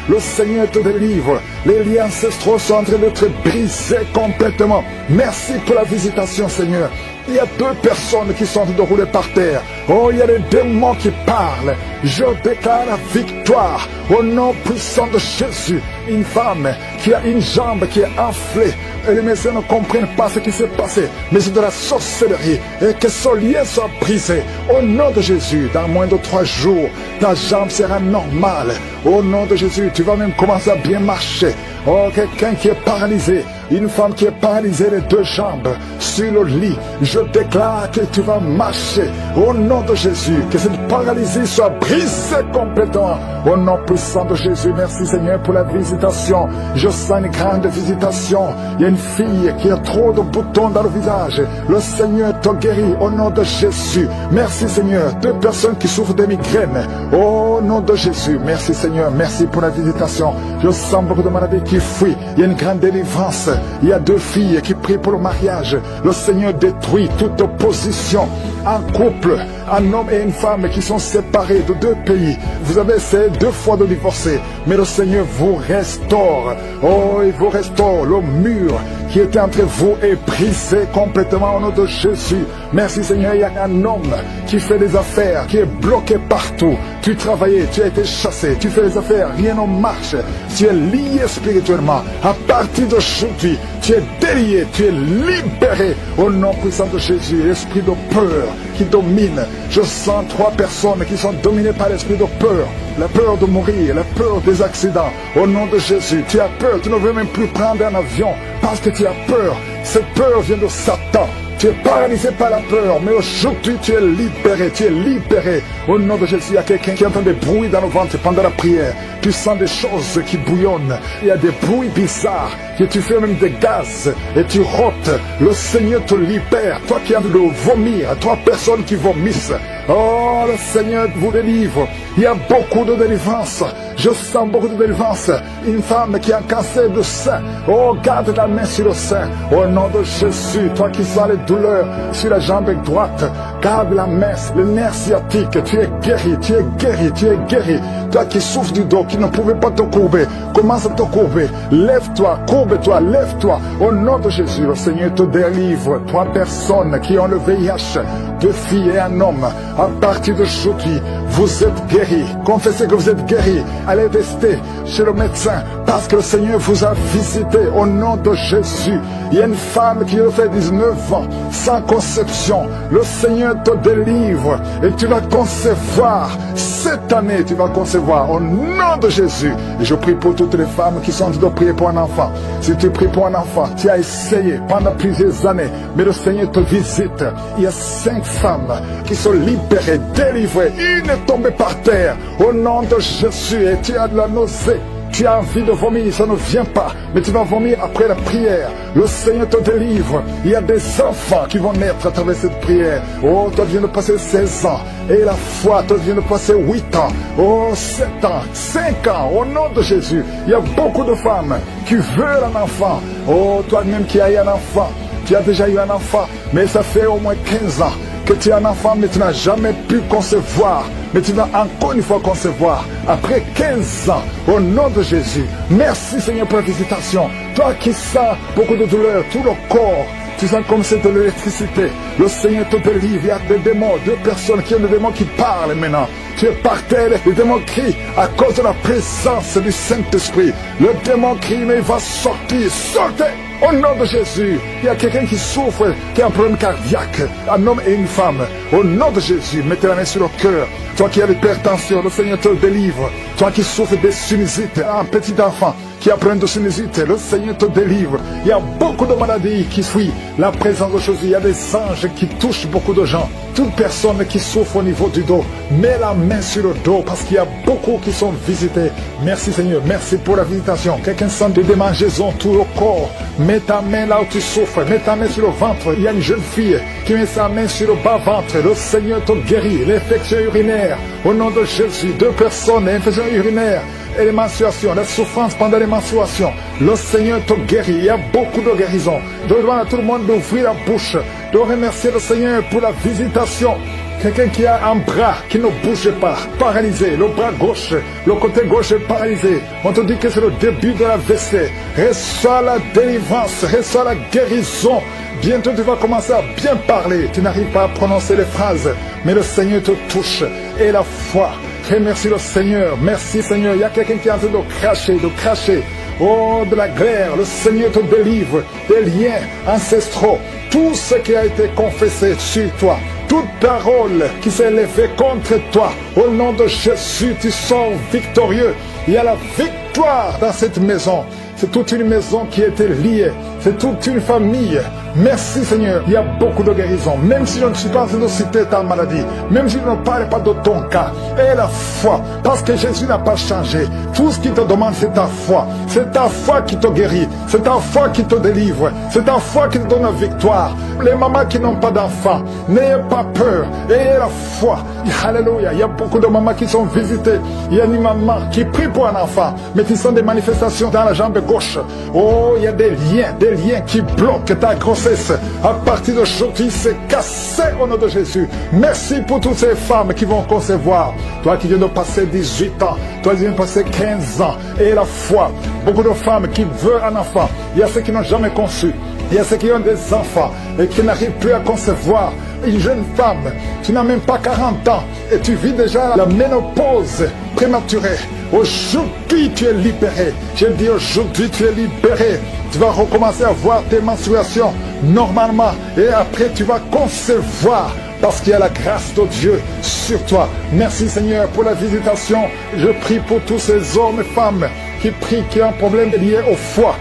Speaker 1: Le Seigneur te délivre. Les liens ancestraux sont en train d'être brisés complètement. Merci pour la visitation, Seigneur. Il y a 2 personnes qui sont en train de rouler par terre. Oh, il y a des démons qui parlent. Je déclare la victoire au nom puissant de Jésus. Une femme qui a une jambe qui est enflée. Et les médecins ne comprennent pas ce qui s'est passé. Mais c'est de la sorcellerie. Et que ce lien soit brisé. Au nom de Jésus, dans moins de 3 jours, ta jambe sera normale. Au nom de Jésus, tu vas même commencer à bien marcher. Oh, quelqu'un qui est paralysé, une femme qui est paralysée les 2 jambes sur le lit, je déclare que tu vas marcher. Au nom de Jésus, que cette paralysie soit brisée complètement. Au nom puissant de Jésus, merci Seigneur pour la visitation. Je sens une grande visitation. Il y a une fille qui a trop de boutons dans le visage. Le Seigneur te guérit au nom de Jésus. Merci Seigneur. 2 personnes qui souffrent de migraines. Au nom de Jésus, merci Seigneur. Merci pour la visitation. Je sens beaucoup de maladies qui fuient. Il y a une grande délivrance. Il y a 2 filles qui prient pour le mariage. Le Seigneur détruit toute opposition. Un couple, un homme et une femme qui sont séparés de 2 pays. Vous avez essayé 2 fois de divorcer, mais le Seigneur vous restaure. Oh, il vous restaure. Le mur qui était entre vous est brisé complètement au nom de Jésus. Merci Seigneur. Il y a un homme qui fait des affaires, qui est bloqué partout. Tu travaillais, tu as été chassé, tu fais des affaires, rien ne marche. Tu es lié spirituellement. À partir d'aujourd'hui, tu es délié, tu es libéré au nom puissant de Jésus. L'esprit de peur qui domine. Je sens 3 personnes qui sont dominées par l'esprit de peur. La peur de mourir, la peur des accidents. Au nom de Jésus, tu as peur, tu ne veux même plus prendre un avion parce que tu as peur. Cette peur vient de Satan. Tu es paralysé par la peur, mais aujourd'hui tu es libéré, tu es libéré. Au nom de Jésus, il y a quelqu'un qui entend des bruits dans le ventre pendant la prière. Tu sens des choses qui bouillonnent. Il y a des bruits bizarres, que tu fais même des gaz et tu rotes. Le Seigneur te libère. Toi qui as de vomir, 3 personnes qui vomissent. Oh, le Seigneur vous délivre. Il y a beaucoup de délivrance. Je sens beaucoup de délivrance. Une femme qui a un cancer de sein. Oh, garde la main sur le sein. Au nom de Jésus, toi qui sens les douleurs sur la jambe droite, garde la main, le nerf sciatique. Tu es guéri, tu es guéri, tu es guéri. Toi qui souffres du dos, qui ne pouvait pas te courber, commence à te courber. Lève-toi, courbe-toi, lève-toi. Au nom de Jésus, le Seigneur te délivre. 3 personnes qui ont le VIH, 2 filles et un homme. À partir d'aujourd'hui, vous êtes guéris. Confessez que vous êtes guéris. Allez tester chez le médecin parce que le Seigneur vous a visité au nom de Jésus. Il y a une femme qui a fait 19 ans sans conception. Le Seigneur te délivre et tu vas concevoir. Cette année, tu vas concevoir au nom de Jésus. Et je prie pour toutes les femmes qui sont en train de prier pour un enfant. Si tu pries pour un enfant, tu as essayé pendant plusieurs années, mais le Seigneur te visite. Il y a 5 femmes qui sont libérées, délivrées. Une est tombée par terre au nom de Jésus et tu as de la nausée. Tu as envie de vomir, ça ne vient pas, mais tu vas vomir après la prière. Le Seigneur te délivre. Il y a des enfants qui vont naître à travers cette prière. Oh, toi viens de passer 16 ans. Et la foi, toi viens de passer 8 ans. Oh, 7 ans, 5 ans, au nom de Jésus. Il y a beaucoup de femmes qui veulent un enfant. Oh, toi-même qui as eu un enfant. Tu as déjà eu un enfant, mais ça fait au moins 15 ans. que tu es un enfant, mais tu n'as jamais pu concevoir. Mais tu vas encore une fois concevoir, après 15 ans, au nom de Jésus. Merci Seigneur pour la visitation. Toi qui sens beaucoup de douleur, tout le corps, tu sens comme c'est de l'électricité. Le Seigneur te délivre. Il y a des démons, deux personnes qui ont des démons qui parlent maintenant. Tu es par terre, les démons crient à cause de la présence du Saint-Esprit. Le démon crie, mais il va sortir. Sortez! Au nom de Jésus, il y a quelqu'un qui souffre, qui a un problème cardiaque, un homme et une femme. Au nom de Jésus, mettez la main sur le cœur. Toi qui as l'hypertension, le Seigneur te délivre. Toi qui souffres de sinusite, un petit enfant qui a problème de sinusite, le Seigneur te délivre. Il y a beaucoup de maladies qui fuient la présence de Jésus. Il y a des anges qui touchent beaucoup de gens. Toute personne qui souffre au niveau du dos, mets la main sur le dos parce qu'il y a beaucoup qui sont visités. Merci Seigneur, merci pour la visitation. Quelqu'un sent des démangeaisons tout le corps. Mets ta main là où tu souffres, mets ta main sur le ventre. Il y a une jeune fille qui met sa main sur le bas-ventre. Le Seigneur te guérit. L'infection urinaire, au nom de Jésus. 2 personnes, l'infection urinaire et les menstruations, la souffrance pendant les menstruations. Le Seigneur te guérit. Il y a beaucoup de guérisons. Je demande à tout le monde d'ouvrir la bouche, de remercier le Seigneur pour la visitation. Quelqu'un qui a un bras qui ne bouge pas, paralysé, le bras gauche, le côté gauche est paralysé. On te dit que c'est le début de la WC. Reçois la délivrance, reçois la guérison. Bientôt tu vas commencer à bien parler. Tu n'arrives pas à prononcer les phrases, mais le Seigneur te touche. Et la foi. Remercie le Seigneur. Merci Seigneur. Il y a quelqu'un qui est en train de cracher. Oh, de la glaire. Le Seigneur te délivre des liens ancestraux. Tout ce qui a été confessé sur toi. Toute parole qui s'est élevée contre toi, au nom de Jésus, tu sors victorieux. Il y a la victoire dans cette maison. C'est toute une maison qui était liée. C'est toute une famille. Merci Seigneur. Il y a beaucoup de guérisons. Même si je ne suis pas en train de citer ta maladie, même si je ne parle pas de ton cas, et la foi, parce que Jésus n'a pas changé. Tout ce qu'il te demande, c'est ta foi. C'est ta foi qui te guérit. C'est ta foi qui te délivre. C'est ta foi qui te donne la victoire. Les mamans qui n'ont pas d'enfants, n'ayez pas peur. Ayez la foi. Alléluia. Il y a beaucoup de mamans qui sont visitées. Il y a une maman qui prie pour un enfant, mais qui sont des manifestations dans la jambe gauche. Oh, il y a des liens qui bloquent ta grossesse. À partir d'aujourd'hui, c'est cassé au nom de Jésus. Merci pour toutes ces femmes qui vont concevoir. Toi qui viens de passer 18 ans, toi qui viens de passer 15 ans, et la foi. Beaucoup de femmes qui veulent un enfant. Il y a ceux qui n'ont jamais conçu. Il y a ceux qui ont des enfants et qui n'arrivent plus à concevoir. Une jeune femme, tu n'as même pas 40 ans et tu vis déjà la ménopause prématurée. Aujourd'hui, tu es libéré. Je dis aujourd'hui, tu es libéré. Tu vas recommencer à voir tes menstruations normalement et après tu vas concevoir parce qu'il y a la grâce de Dieu sur toi. Merci Seigneur pour la visitation. Je prie pour tous ces hommes et femmes qui prient, qui ont un problème lié au foie.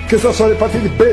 Speaker 1: Que ce soit l'hépatite B,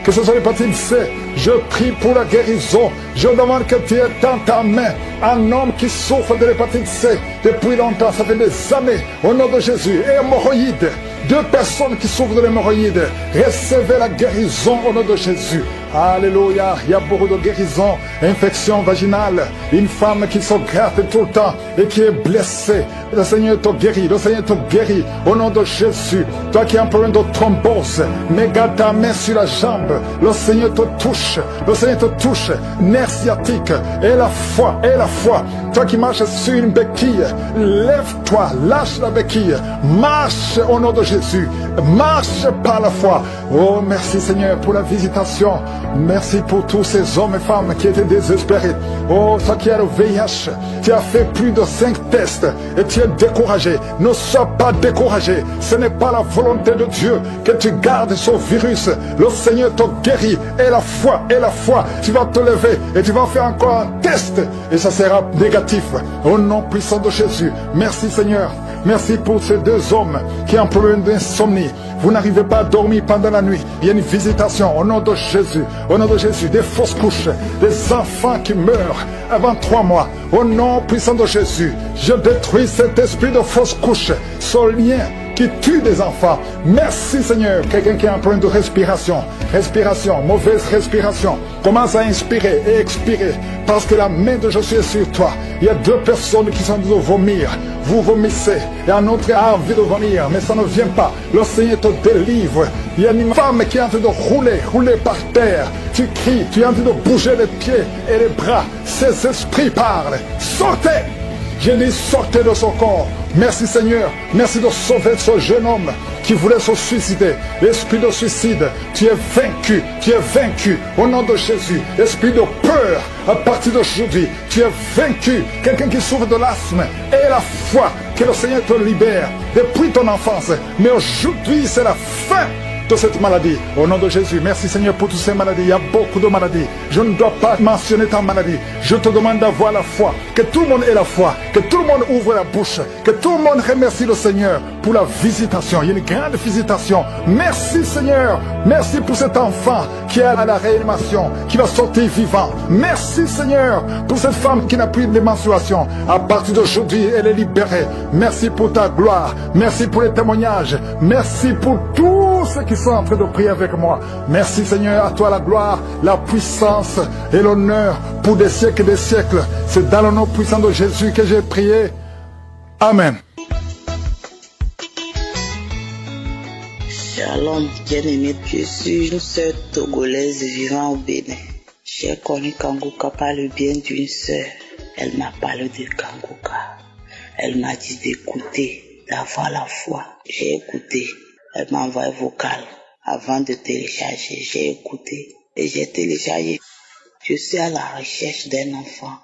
Speaker 1: que ce soit l'hépatite C, je prie pour la guérison. Je demande que tu aies dans ta main un homme qui souffre de l'hépatite C depuis longtemps, ça fait des années, au nom de Jésus. Et hémorroïdes, 2 personnes qui souffrent de l'hémorroïde, recevez la guérison au nom de Jésus. Alléluia, il y a beaucoup de guérisons, infection vaginale, une femme qui se gratte tout le temps et qui est blessée. Le Seigneur te guérit, le Seigneur te guérit au nom de Jésus. Toi qui as un problème de thrombose, mets ta main sur la jambe, le Seigneur te touche, le Seigneur te touche, nerf sciatique, et la foi, et la foi. Toi qui marches sur une béquille, lève-toi, lâche la béquille, marche au nom de Jésus, marche par la foi. Oh, merci Seigneur pour la visitation. Merci pour tous ces hommes et femmes qui étaient désespérés. Oh, toi qui as le VIH, tu as fait plus de 5 tests et tu es découragé. Ne sois pas découragé. Ce n'est pas la volonté de Dieu que tu gardes ce virus. Le Seigneur te guérit. Et la foi, tu vas te lever et tu vas faire encore un test et ça sera négatif. Au nom puissant de Jésus. Merci Seigneur. Merci pour ces 2 hommes qui ont un problème d'insomnie. Vous n'arrivez pas à dormir pendant la nuit. Il y a une visitation au nom de Jésus. Au nom de Jésus, des fausses couches, des enfants qui meurent avant 3 mois. Au nom puissant de Jésus, je détruis cet esprit de fausses couches, ce lien qui tue des enfants. Merci Seigneur. Quelqu'un qui a un problème de respiration, mauvaise respiration, commence à inspirer et expirer. parce que la main de Jésus est sur toi. Il y a 2 personnes qui sont en train de vomir. Vous vomissez et un autre a envie de vomir, mais ça ne vient pas. Le Seigneur te délivre. Il y a une femme qui est en train de rouler par terre. Tu cries, tu es en train de bouger les pieds et les bras. Ces esprits parlent. Sortez! J'ai dit sortez de son corps. Merci Seigneur. Merci de sauver ce jeune homme qui voulait se suicider. Esprit de suicide, tu es vaincu. Tu es vaincu au nom de Jésus. Esprit de peur, à partir d'aujourd'hui, tu es vaincu. Quelqu'un qui souffre de l'asthme, et la foi que le Seigneur te libère depuis ton enfance. Mais aujourd'hui, c'est la fin de cette maladie. Au nom de Jésus, merci Seigneur pour toutes ces maladies. Il y a beaucoup de maladies. Je ne dois pas mentionner ta maladie. Je te demande d'avoir la foi. Que tout le monde ait la foi. Que tout le monde ouvre la bouche. Que tout le monde remercie le Seigneur pour la visitation. Il y a une grande visitation. Merci Seigneur. Merci pour cet enfant qui est à la réanimation, qui va sortir vivant. Merci Seigneur pour cette femme qui n'a plus de menstruation. À partir d'aujourd'hui, elle est libérée. Merci pour ta gloire. Merci pour les témoignages. Merci pour tout ce qui sont en train de prier avec moi. Merci Seigneur, à toi la gloire, la puissance et l'honneur pour des siècles et des siècles. C'est dans le nom puissant de Jésus que j'ai prié. Amen.
Speaker 2: Shalom, bien-aimé, je suis une sœur togolaise vivant au Bénin. J'ai connu Kangoka par le bien d'une sœur. Elle m'a parlé de Kangoka. Elle m'a dit d'écouter, d'avoir la foi. J'ai écouté. Elle m'a envoyé vocal avant de télécharger. J'ai écouté et j'ai téléchargé. Je suis à la recherche d'un enfant.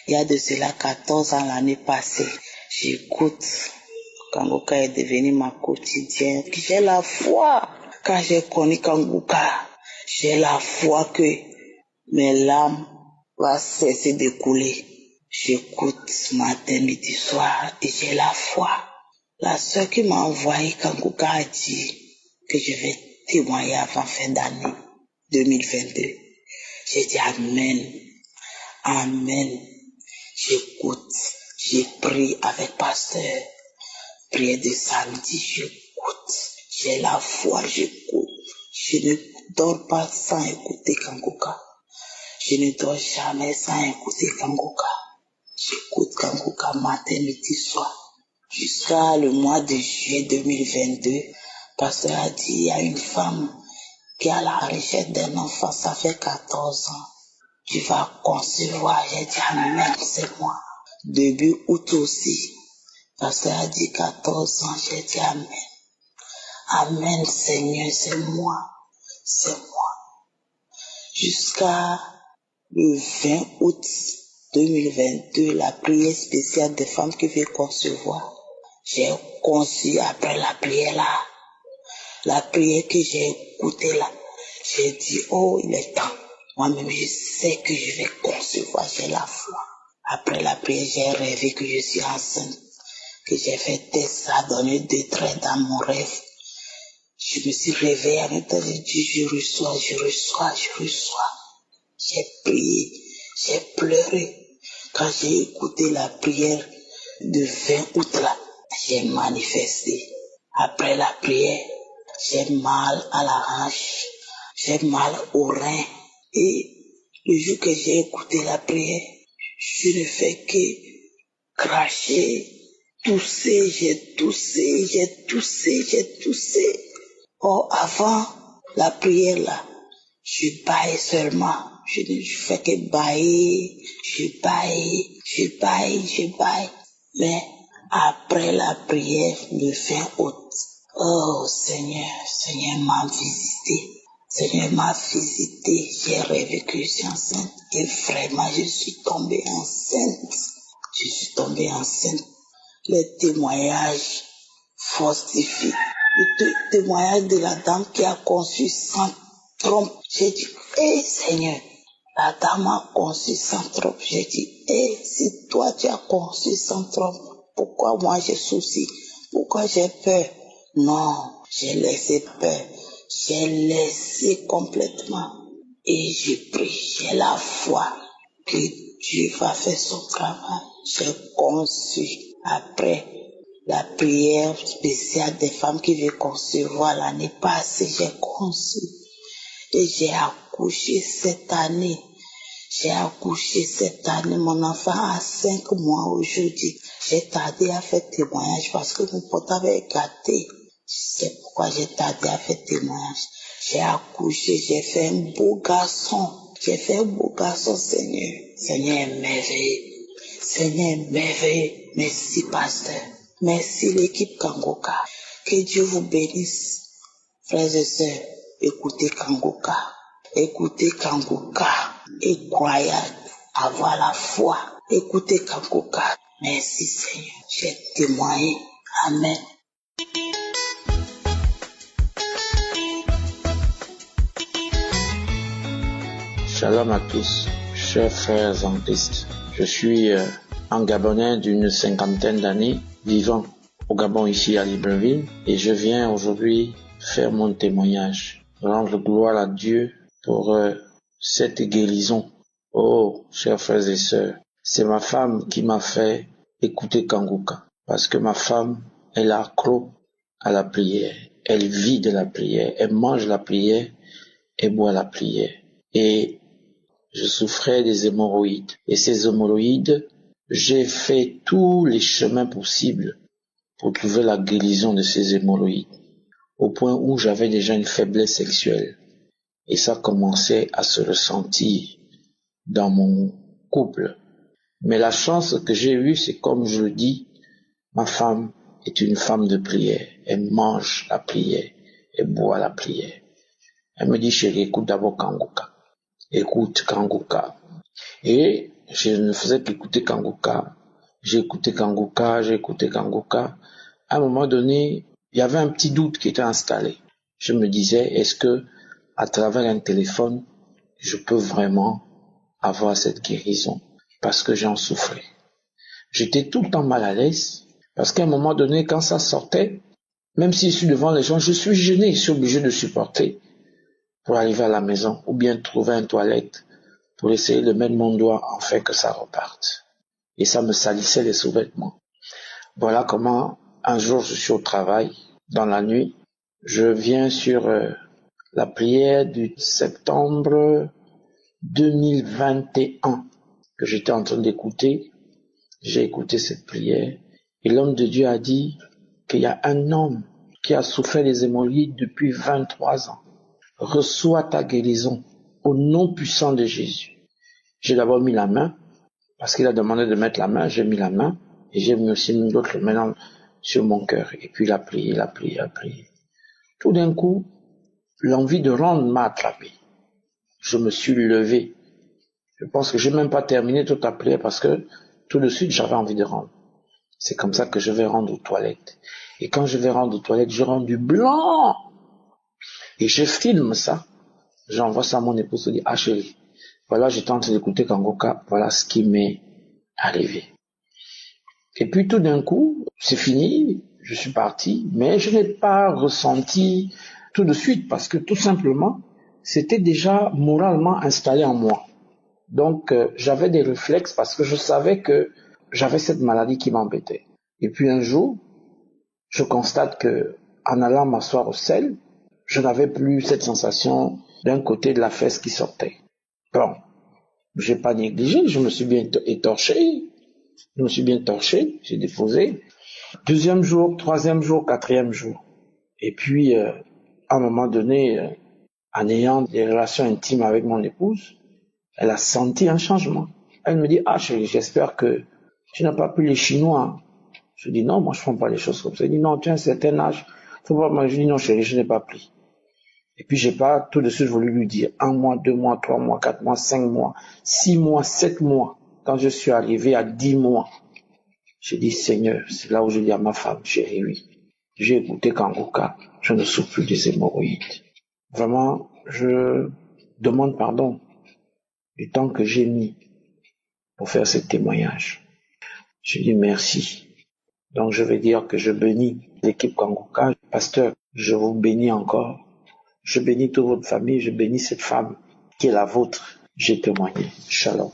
Speaker 2: Il y a de cela 14 ans l'année passée. J'écoute. Kangoka est devenu ma quotidienne. J'ai la foi. Quand j'ai connu Kangoka, j'ai la foi que mes larmes vont cesser de couler. J'écoute matin, midi, soir et j'ai la foi. La sœur qui m'a envoyé Kangoka a dit que je vais témoigner avant fin d'année 2022. J'ai dit Amen. Amen. J'écoute. J'ai prié avec pasteur. Prière de samedi, j'écoute. J'ai la foi, j'écoute. Je ne dors pas sans écouter Kangoka. Je ne dors jamais sans écouter Kangoka. J'écoute Kangoka matin, midi, soir. Jusqu'à le mois de juillet 2022, pasteur a dit, il y a une femme qui est à la recherche d'un enfant, ça fait 14 ans. Tu vas concevoir. J'ai dit, Amen, c'est moi. Début août aussi, pasteur a dit 14 ans, j'ai dit Amen. Amen, Seigneur, c'est moi. C'est moi. Jusqu'à le 20 août 2022, la prière spéciale des femmes qui veulent concevoir. J'ai conçu après la prière là. La prière que j'ai écoutée là. J'ai dit, oh, il est temps. Moi-même, je sais que je vais concevoir. J'ai la foi. Après la prière, j'ai rêvé que je suis enceinte. Que j'ai fait test, ça a donné 2 traits dans mon rêve. Je me suis réveillée en même temps, j'ai dit, je reçois. J'ai prié, j'ai pleuré. Quand j'ai écouté la prière de 20 août là, j'ai manifesté. Après la prière, j'ai mal à la hanche, j'ai mal au rein. Et le jour que j'ai écouté la prière, je ne fais que cracher, tousser, j'ai toussé. Oh, avant la prière là, je baille seulement. Je fais que bailler, je baille. Mais après la prière, le 20 août, oh Seigneur m'a visité. J'ai rêvé que je suis enceinte. Et vraiment, je suis tombée enceinte. Les témoignages fortifient. Le témoignage de la dame qui a conçu sans trompe. J'ai dit, Seigneur, la dame a conçu sans trompe. J'ai dit, si toi tu as conçu sans trompe, pourquoi moi j'ai souci? Pourquoi j'ai peur? Non, j'ai laissé peur. J'ai laissé complètement. Et j'ai pris, j'ai la foi que Dieu va faire son travail. J'ai conçu après la prière spéciale des femmes qui veulent concevoir l'année passée, j'ai conçu. Et j'ai accouché cette année. J'ai accouché cette année, mon enfant a 5 mois aujourd'hui. J'ai tardé à faire témoignage parce que mon portable est gâté. C'est pourquoi j'ai tardé à faire témoignage. J'ai accouché, j'ai fait un beau garçon. J'ai fait un beau garçon, Seigneur. Seigneur est merveilleux. Seigneur est merveilleux. Merci, pasteur. Merci, l'équipe Kangoka. Que Dieu vous bénisse. Frères et sœurs, écoutez Kangoka. Écoutez Kangoka. Et croyez, avoir la foi. Écoutez Kangoka. Merci, Seigneur. J'ai témoigné. Amen.
Speaker 3: Shalom à tous, chers frères en Christ. Je suis un Gabonais d'une 50aine d'années, vivant au Gabon ici à Libreville, et je viens aujourd'hui faire mon témoignage, rendre gloire à Dieu pour cette guérison. Oh, chers frères et sœurs, c'est ma femme qui m'a fait écouter Kangoka, parce que ma femme, elle a accro à la prière, elle vit de la prière, elle mange la prière, elle boit la prière. Et je souffrais des hémorroïdes. Et ces hémorroïdes, j'ai fait tous les chemins possibles pour trouver la guérison de ces hémorroïdes. Au point où j'avais déjà une faiblesse sexuelle. Et ça commençait à se ressentir dans mon couple. Mais la chance que j'ai eue, c'est comme je le dis, ma femme est une femme de prière. Elle mange la prière. Elle boit la prière. Elle me dit, chérie, écoute d'abord Kangoka. Écoute Kangoka. Et je ne faisais qu'écouter Kangoka. J'ai écouté Kangoka. À un moment donné, il y avait un petit doute qui était installé. Je me disais, est-ce que, à travers un téléphone, je peux vraiment avoir cette guérison? Parce que j'en souffrais. J'étais tout le temps mal à l'aise. Parce qu'à un moment donné, quand ça sortait, même si je suis devant les gens, je suis gêné, je suis obligé de supporter pour arriver à la maison, ou bien trouver une toilette pour essayer de mettre mon doigt afin que ça reparte. Et ça me salissait les sous-vêtements. Voilà comment, un jour, je suis au travail, dans la nuit, je viens sur la prière du septembre 2021 que j'étais en train d'écouter. J'ai écouté cette prière, et l'homme de Dieu a dit qu'il y a un homme qui a souffert des hémorroïdes depuis 23 ans. Reçois ta guérison au nom puissant de Jésus. J'ai d'abord mis la main, parce qu'il a demandé de mettre la main, j'ai mis la main, et j'ai aussi mis l'autre main sur mon cœur. Et puis il a prié. Tout d'un coup, l'envie de rendre m'a attrapé. Je me suis levé. Je pense que j'ai même pas terminé toute la prière parce que tout de suite j'avais envie de rendre. C'est comme ça que je vais rendre aux toilettes. Et quand je vais rendre aux toilettes, je rends du blanc. Et je filme ça, j'envoie ça à mon épouse, je dis, ah chérie, voilà, j'étais en train d'écouter Kangoka, voilà ce qui m'est arrivé. Et puis tout d'un coup, c'est fini, je suis parti, mais je n'ai pas ressenti tout de suite, parce que tout simplement, c'était déjà moralement installé en moi. Donc j'avais des réflexes, parce que je savais que j'avais cette maladie qui m'embêtait. Et puis un jour, je constate que en allant m'asseoir au sel, je n'avais plus cette sensation d'un côté de la fesse qui sortait. Bon, j'ai pas négligé, je me suis bien étorché, j'ai déposé. 2e jour, 3e jour, 4e jour. Et puis, à un moment donné, en ayant des relations intimes avec mon épouse, elle a senti un changement. Elle me dit, ah chérie, j'espère que tu n'as pas pris les Chinois. Je dis, non, moi je ne prends pas les choses comme ça. Elle dit, non, tu as un certain âge. Faut pas. Moi, je dis, non chérie, je n'ai pas pris. Et puis j'ai pas tout de suite voulu lui dire 1 mois, 2 mois, 3 mois, 4 mois, 5 mois, 6 mois, 7 mois. Quand je suis arrivé à 10 mois, j'ai dit Seigneur, c'est là où je dis à ma femme, chérie, oui, j'ai écouté Kangoka, je ne souffre plus des hémorroïdes. Vraiment, je demande pardon du temps que j'ai mis pour faire ce témoignage. Je dis merci. Donc je vais dire que je bénis l'équipe Kangoka. Pasteur, je vous bénis encore. Je bénis toute votre famille, je bénis cette femme qui est la vôtre. J'ai témoigné. Shalom.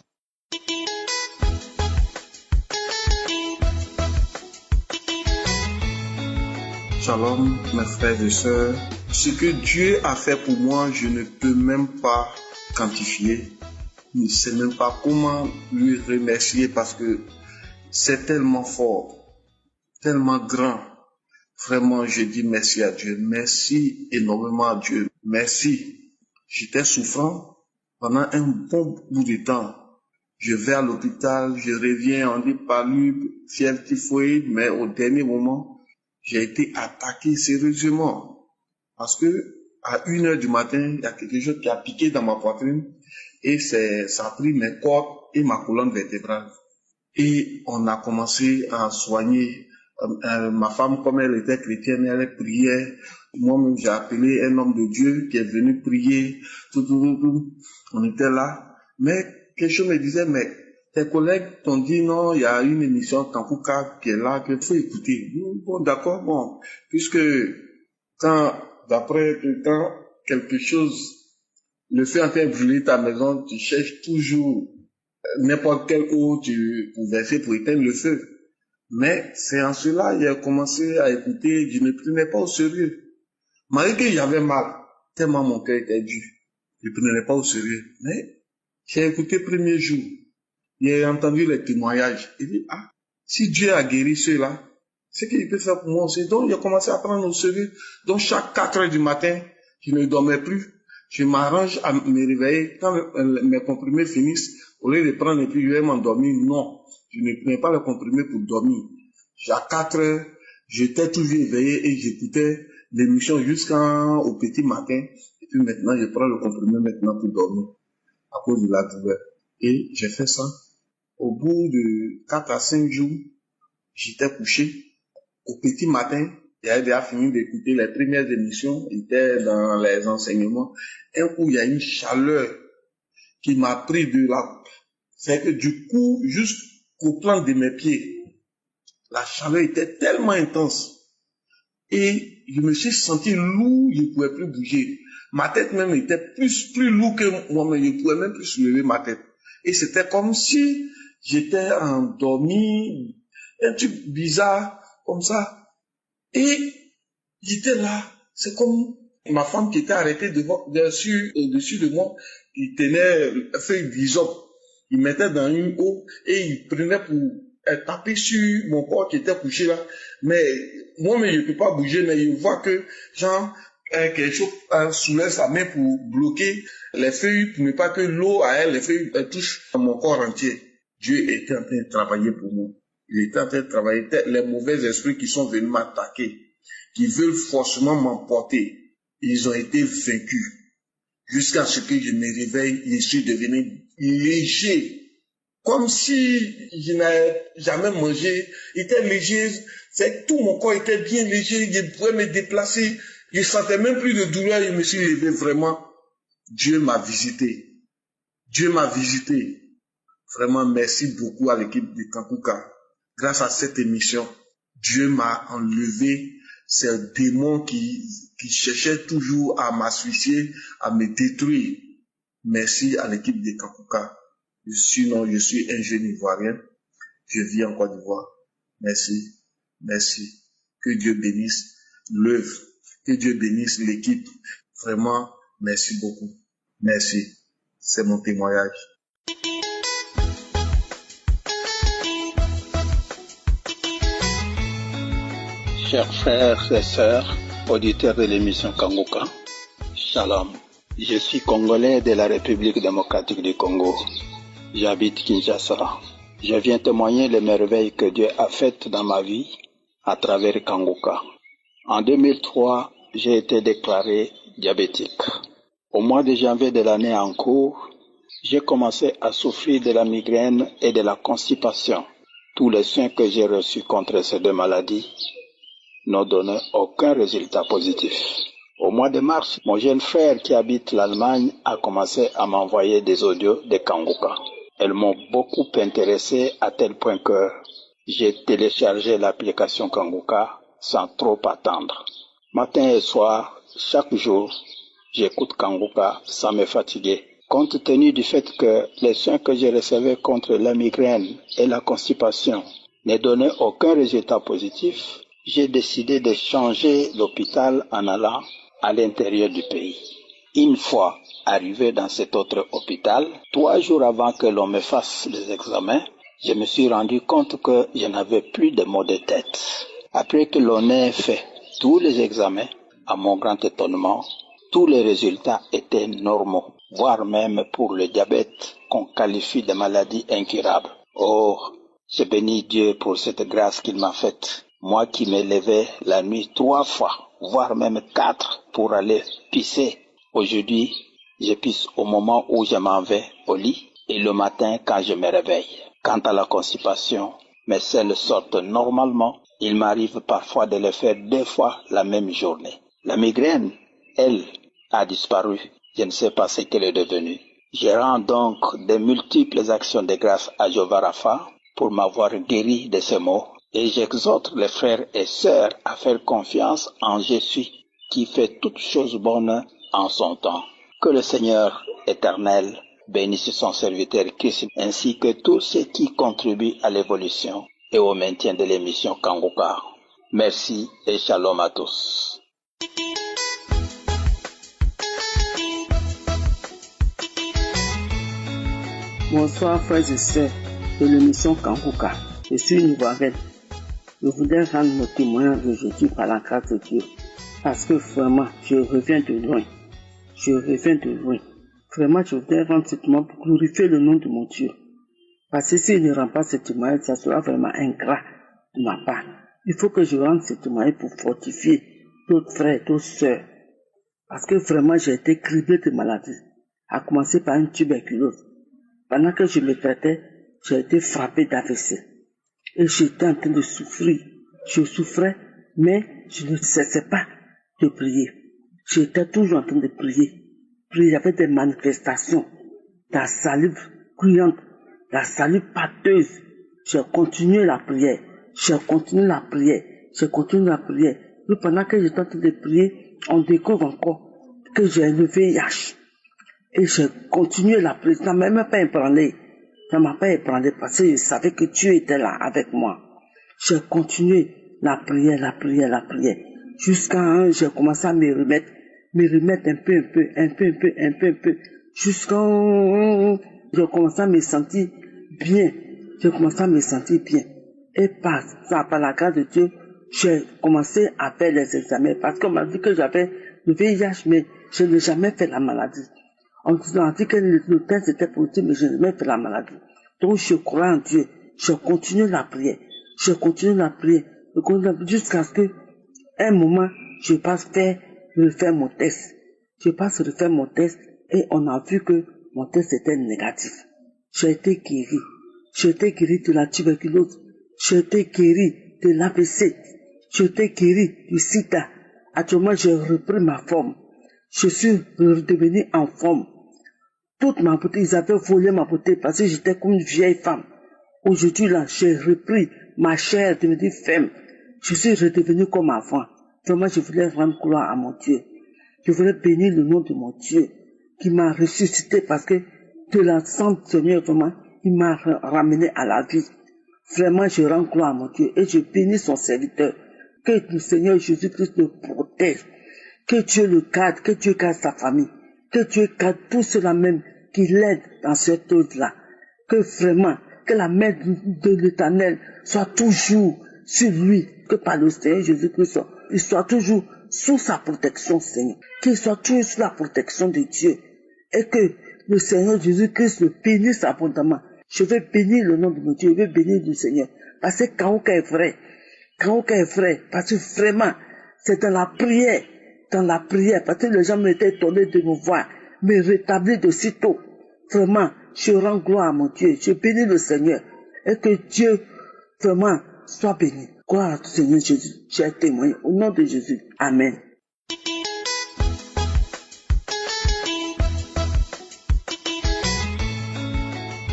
Speaker 4: Shalom, mes frères et sœurs. Ce que Dieu a fait pour moi, je ne peux même pas quantifier. Je ne sais même pas comment lui remercier parce que c'est tellement fort, tellement grand. Vraiment, je dis merci à Dieu. Merci énormément à Dieu. Merci. J'étais souffrant pendant un bon bout de temps. Je vais à l'hôpital, je reviens, on dit palu, fièvre typhoïde, mais au dernier moment, j'ai été attaqué sérieusement. Parce que à 1h du matin, il y a quelque chose qui a piqué dans ma poitrine et ça a pris mes cordes et ma colonne vertébrale. Et on a commencé à soigner. Ma femme, comme elle était chrétienne, elle priait. Moi-même, j'ai appelé un homme de Dieu qui est venu prier. Tout. On était là. Mais quelque chose me disait, mais tes collègues t'ont dit non, il y a une émission Kankuka qui est là, qu'il faut écouter. Bon, d'accord, bon. Puisque d'après quelque chose, le feu en train de brûler ta maison, tu cherches toujours n'importe quelle eau pour verser pour éteindre le feu. Mais c'est en cela j'ai commencé à écouter, je ne prenais pas au sérieux. Malgré qu'il y avait mal, tellement mon cœur était dur, je ne prenais pas au sérieux. Mais j'ai écouté le premier jour, j'ai entendu les témoignages. Il dit, si Dieu a guéri ceux-là, c'est qu'il peut faire pour moi aussi. Donc j'ai commencé à prendre au sérieux. Donc chaque 4h du matin, je ne dormais plus. Je m'arrange à me réveiller. Quand mes comprimés finissent, au lieu de prendre et puis je vais m'endormir, non. Je ne prenais pas le comprimé pour dormir. À 4h, j'étais toujours éveillé et j'écoutais l'émission jusqu'au petit matin. Et puis maintenant, je prends le comprimé maintenant pour dormir à cause de la douleur. Et j'ai fait ça. Au bout de 4 à 5 jours, j'étais couché. Au petit matin, j'avais déjà fini d'écouter les premières émissions. J'étais dans les enseignements. Un coup, il y a une chaleur qui m'a pris de là. C'est que du coup, jusqu'au plan de mes pieds, la chaleur était tellement intense. Et je me suis senti lourd, je ne pouvais plus bouger. Ma tête même était plus lourde que moi-même, je ne pouvais même plus soulever ma tête. Et c'était comme si j'étais endormi, un truc bizarre, comme ça. Et j'étais là, c'est comme ma femme qui était arrêtée au-dessus de moi, il tenait une feuille d'hysope. Il mettait dans une eau et il prenait pour taper sur mon corps qui était couché là. Mais moi-même, je ne peux pas bouger, mais je vois que, quelque chose soulève sa main pour bloquer les feuilles, pour ne pas que l'eau à elle, les feuilles touchent mon corps entier. Dieu était en train de travailler pour moi. Il était en train de travailler. Les mauvais esprits qui sont venus m'attaquer, qui veulent forcément m'emporter, ils ont été vaincus. Jusqu'à ce que je me réveille, je suis devenu léger. Comme si je n'avais jamais mangé. Il était léger. C'est tout mon corps était bien léger. Je pouvais me déplacer. Je sentais même plus de douleur. Je me suis levé vraiment. Dieu m'a visité. Dieu m'a visité. Vraiment, merci beaucoup à l'équipe de Kankuka. Grâce à cette émission, Dieu m'a enlevé ces démons qui cherchaient toujours à m'asphyxier, à me détruire. Merci à l'équipe de Kankuka. Sinon, je suis un jeune Ivoirien. Je vis en Côte d'Ivoire. Merci. Merci. Que Dieu bénisse l'œuvre. Que Dieu bénisse l'équipe. Vraiment, merci beaucoup. Merci. C'est mon témoignage.
Speaker 5: Chers frères et sœurs, auditeurs de l'émission Kankuka, Shalom. Je suis congolais de la République démocratique du Congo. J'habite Kinshasa. Je viens témoigner les merveilles que Dieu a faites dans ma vie à travers Kankuka. En 2003, j'ai été déclaré diabétique. Au mois de janvier de l'année en cours, j'ai commencé à souffrir de la migraine et de la constipation. Tous les soins que j'ai reçus contre ces deux maladies n'ont donné aucun résultat positif. Au mois de mars, mon jeune frère qui habite l'Allemagne a commencé à m'envoyer des audios de Kankuka. Elles m'ont beaucoup intéressé à tel point que j'ai téléchargé l'application Kankuka sans trop attendre. Matin et soir, chaque jour, j'écoute Kankuka sans me fatiguer. Compte tenu du fait que les soins que je recevais contre la migraine et la constipation ne donnaient aucun résultat positif, j'ai décidé de changer l'hôpital en allant à l'intérieur du pays. Une fois arrivé dans cet autre hôpital, 3 jours avant que l'on me fasse les examens, je me suis rendu compte que je n'avais plus de maux de tête. Après que l'on ait fait tous les examens, à mon grand étonnement, tous les résultats étaient normaux, voire même pour le diabète qu'on qualifie de maladie incurable. Oh, je bénis Dieu pour cette grâce qu'il m'a faite. Moi qui me levais la nuit 3 fois, voire même 4 pour aller pisser. Aujourd'hui, je pisse au moment où je m'en vais au lit et le matin quand je me réveille. Quant à la constipation, mes selles sortent normalement. Il m'arrive parfois de le faire 2 fois la même journée. La migraine, elle, a disparu. Je ne sais pas ce qu'elle est devenue. Je rends donc de multiples actions de grâce à Jéhovah Rapha pour m'avoir guéri de ces maux. Et j'exhorte les frères et sœurs à faire confiance en Jésus qui fait toutes choses bonnes en son temps. Que le Seigneur éternel bénisse son serviteur Christ ainsi que tous ceux qui contribuent à l'évolution et au maintien de l'émission Kanguka. Merci et shalom à tous.
Speaker 6: Bonsoir frères et sœurs de l'émission Kanguka. Je suis Nouvel. Je voudrais rendre mon témoignage aujourd'hui par la grâce de Dieu. Parce que vraiment, je reviens de loin. Vraiment, je voudrais rendre ce témoignage pour glorifier le nom de mon Dieu. Parce que s'il ne rend pas ce témoignage, ça sera vraiment ingrat de ma part. Il faut que je rende ce témoignage pour fortifier d'autres frères, d'autres sœurs. Parce que vraiment, j'ai été criblé de maladie. À commencer par une tuberculose. Pendant que je me traitais, j'ai été frappé d'AVC. Et j'étais en train de souffrir. Je souffrais, mais je ne cessais pas de prier. J'étais toujours en train de prier. Il y avait des manifestations, la salive couillante, la salive pâteuse. J'ai continué la prière. Et pendant que j'étais en train de prier, on découvre encore que j'ai le VIH. Et j'ai continué la prière. Ça ne m'a pas ébranlé. Parce que je savais que Dieu était là avec moi. J'ai continué la prière. Jusqu'à j'ai commencé à me remettre un peu. Jusqu'à j'ai commencé à me sentir bien. Et par la grâce de Dieu, j'ai commencé à faire les examens. Parce qu'on m'a dit que j'avais le VIH, mais je n'ai jamais fait la maladie. On a dit que le test était positif, mais je n'ai jamais fait la maladie. Donc je crois en Dieu. Je continue la prière. Jusqu'à ce que, un moment, je passe refaire mon test. Et on a vu que mon test était négatif. J'ai été guéri. De la tuberculose. J'ai été guéri de l'AVC. J'ai été guéri du sida. Actuellement, j'ai repris ma forme. Je suis redevenu en forme. Toute ma beauté, ils avaient volé ma beauté parce que j'étais comme une vieille femme. Aujourd'hui, là, j'ai repris ma chair devenue femme. Je suis redevenu comme avant. Vraiment, je voulais rendre gloire à mon Dieu. Je voulais bénir le nom de mon Dieu qui m'a ressuscité parce que de la Sainte Seigneur, vraiment, il m'a ramené à la vie. Vraiment, je rends gloire à mon Dieu et je bénis son serviteur. Que le Seigneur Jésus-Christ le protège. Que Dieu le garde, que Dieu garde sa famille. Que Dieu garde tout cela même qui l'aide dans cette œuvre-là. Que vraiment, que la main de l'Éternel soit toujours sur lui. Que par le Seigneur Jésus-Christ, il soit toujours sous sa protection, Seigneur. Qu'il soit toujours sous la protection de Dieu. Et que le Seigneur Jésus-Christ le bénisse abondamment. Je veux bénir le nom de mon Dieu. Je veux bénir le Seigneur. Parce que Kanguka est vrai. Parce que vraiment, c'est dans la prière, parce que les gens m'étaient étonnés de me voir, me rétablir de sitôt. Vraiment, je rends gloire à mon Dieu, je bénis le Seigneur, et que Dieu, vraiment, soit béni. Gloire à Seigneur Jésus, j'ai témoigné au nom de Jésus. Amen.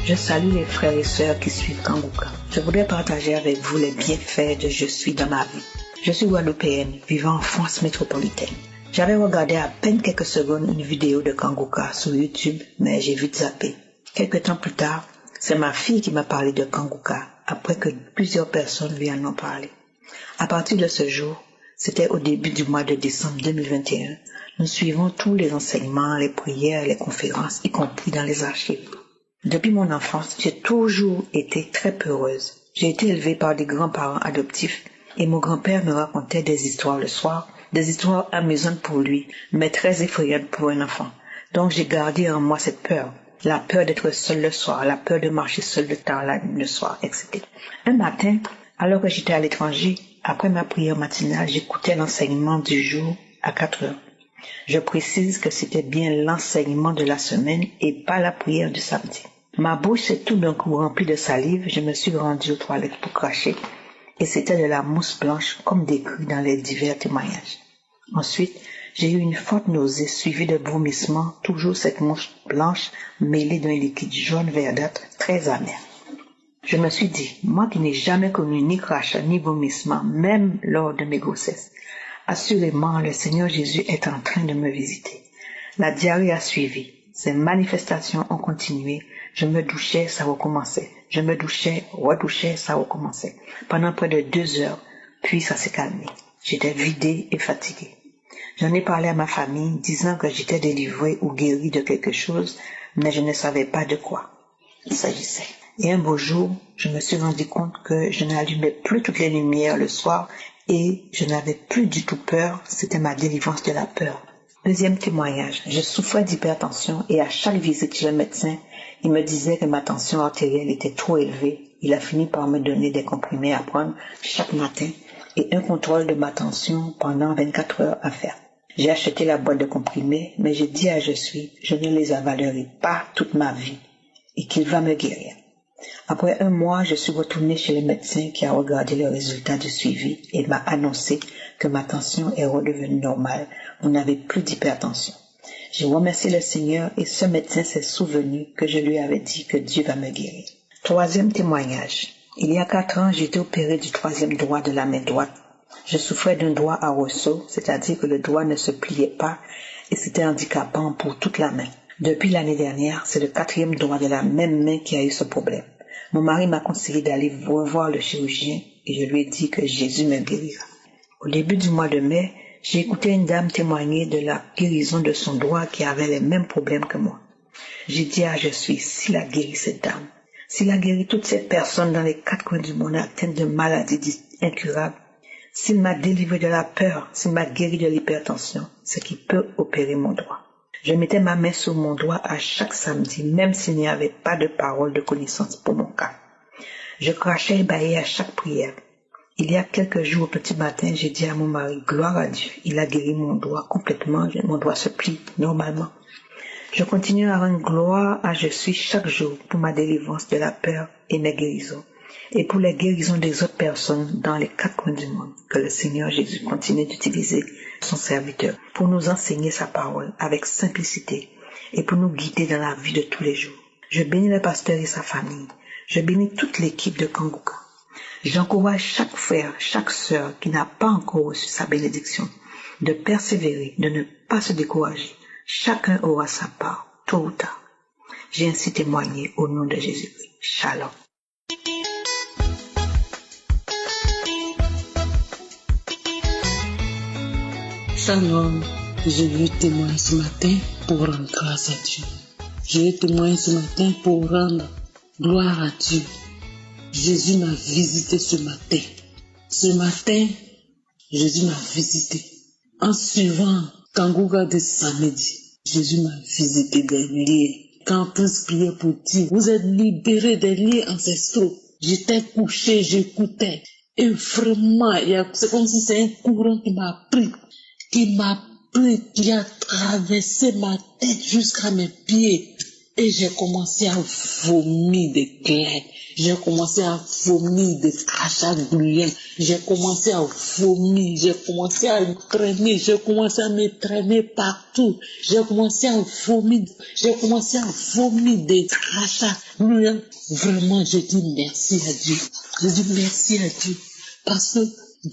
Speaker 2: Je salue les frères et sœurs qui suivent Kanguka. Je voudrais partager avec vous les bienfaits de Je suis dans ma vie. Je suis guadeloupéenne, vivant en France métropolitaine. J'avais regardé à peine quelques secondes une vidéo de Kanguka sur YouTube, mais j'ai vite zappé. Quelques temps plus tard, c'est ma fille qui m'a parlé de Kanguka, après que plusieurs personnes lui en ont parlé. À partir de ce jour,
Speaker 7: C'était au début du mois de décembre 2021. Nous suivons tous les enseignements, les prières, les conférences, y compris dans les archives. Depuis mon enfance, j'ai toujours été très peureuse. J'ai été élevée par des grands-parents adoptifs et mon grand-père me racontait des histoires le soir, des histoires amusantes pour lui, mais très effrayantes pour un enfant. Donc j'ai gardé en moi cette peur. La peur d'être seul le soir, la peur de marcher seul le tard le soir, etc. Un matin, alors que j'étais à l'étranger, après ma prière matinale, j'écoutais l'enseignement du jour à 4 heures. Je précise que c'était bien l'enseignement de la semaine et pas la prière du samedi. Ma bouche s'est tout d'un coup remplie de salive, je me suis rendue aux toilettes pour cracher et c'était de la mousse blanche comme décrit dans les divers témoignages. Ensuite, j'ai eu une forte nausée suivie de vomissements, toujours cette mousse blanche mêlée d'un liquide jaune verdâtre très amer. Je me suis dit, moi qui n'ai jamais connu ni crachat ni vomissement, même lors de mes grossesses, assurément le Seigneur Jésus est en train de me visiter. La diarrhée a suivi, ces manifestations ont continué, je me douchais, ça recommençait, je me douchais, redouchais, ça recommençait, pendant près de 2 heures, puis ça s'est calmé. J'étais vidée et fatiguée. J'en ai parlé à ma famille, disant que j'étais délivrée ou guérie de quelque chose, mais je ne savais pas de quoi il s'agissait. Et un beau jour, je me suis rendu compte que je n'allumais plus toutes les lumières le soir et je n'avais plus du tout peur, c'était ma délivrance de la peur. Deuxième témoignage, je souffrais d'hypertension et à chaque visite chez le médecin, il me disait que ma tension artérielle était trop élevée. Il a fini par me donner des comprimés à prendre chaque matin et un contrôle de ma tension pendant 24 heures à faire. J'ai acheté la boîte de comprimés, mais j'ai dit à je ne les avalerai pas toute ma vie et qu'il va me guérir. Après 1 mois, je suis retournée chez le médecin qui a regardé le résultat du suivi et m'a annoncé que ma tension est redevenue normale. Vous n'avez plus d'hypertension. J'ai remercié le Seigneur et ce médecin s'est souvenu que je lui avais dit que Dieu va me guérir. Troisième témoignage. Il y a 4 ans, j'ai été opérée du 3e doigt de la main droite. Je souffrais d'un doigt à ressaut, c'est-à-dire que le doigt ne se pliait pas et c'était handicapant pour toute la main. Depuis l'année dernière, c'est le 4e doigt de la même main qui a eu ce problème. Mon mari m'a conseillé d'aller revoir le chirurgien et je lui ai dit que Jésus me guérira. Au début du mois de mai, j'ai écouté une dame témoigner de la guérison de son doigt qui avait les mêmes problèmes que moi. J'ai dit à s'il a guéri cette dame, s'il a guéri toutes ces personnes dans les 4 coins du monde atteintes de maladies incurables, s'il m'a délivré de la peur, s'il m'a guéri de l'hypertension, c'est qu'il peut opérer mon doigt. Je mettais ma main sur mon doigt à chaque samedi, même s'il n'y avait pas de parole de connaissance pour mon cas. Je crachais et bâillais à chaque prière. Il y a quelques jours, au petit matin, j'ai dit à mon mari, gloire à Dieu, il a guéri mon doigt complètement, mon doigt se plie normalement. Je continue à rendre gloire à chaque jour pour ma délivrance de la peur et mes guérisons, et pour les guérisons des autres personnes dans les 4 coins du monde, que le Seigneur Jésus continue d'utiliser son serviteur pour nous enseigner sa parole avec simplicité et pour nous guider dans la vie de tous les jours. Je bénis le pasteur et sa famille. Je bénis toute l'équipe de Kanguka. J'encourage chaque frère, chaque sœur qui n'a pas encore reçu sa bénédiction de persévérer, de ne pas se décourager. Chacun aura sa part, tôt ou tard. J'ai ainsi témoigné au nom de Jésus-Christ. Shalom.
Speaker 6: Shalom, je veux témoigner ce matin pour rendre grâce à Dieu. Je veux témoigner ce matin pour rendre gloire à Dieu. Jésus m'a visité ce matin. Ce matin, Jésus m'a visité. En suivant Kanguka de samedi, Jésus m'a visité des liens. Quand tous priaient pour dire, vous êtes libérés des liens ancestraux. J'étais couché, j'écoutais. Et vraiment, c'est comme si c'est un courant qui m'a pris, qui a traversé ma tête jusqu'à mes pieds. Et j'ai commencé à vomir des glaives. J'ai commencé à vomir des crachats bruyants. J'ai commencé à vomir. J'ai commencé à me traîner partout. J'ai commencé à vomir. Des crachats bruyants. Vraiment, je dis merci à Dieu. Je dis merci à Dieu. Parce que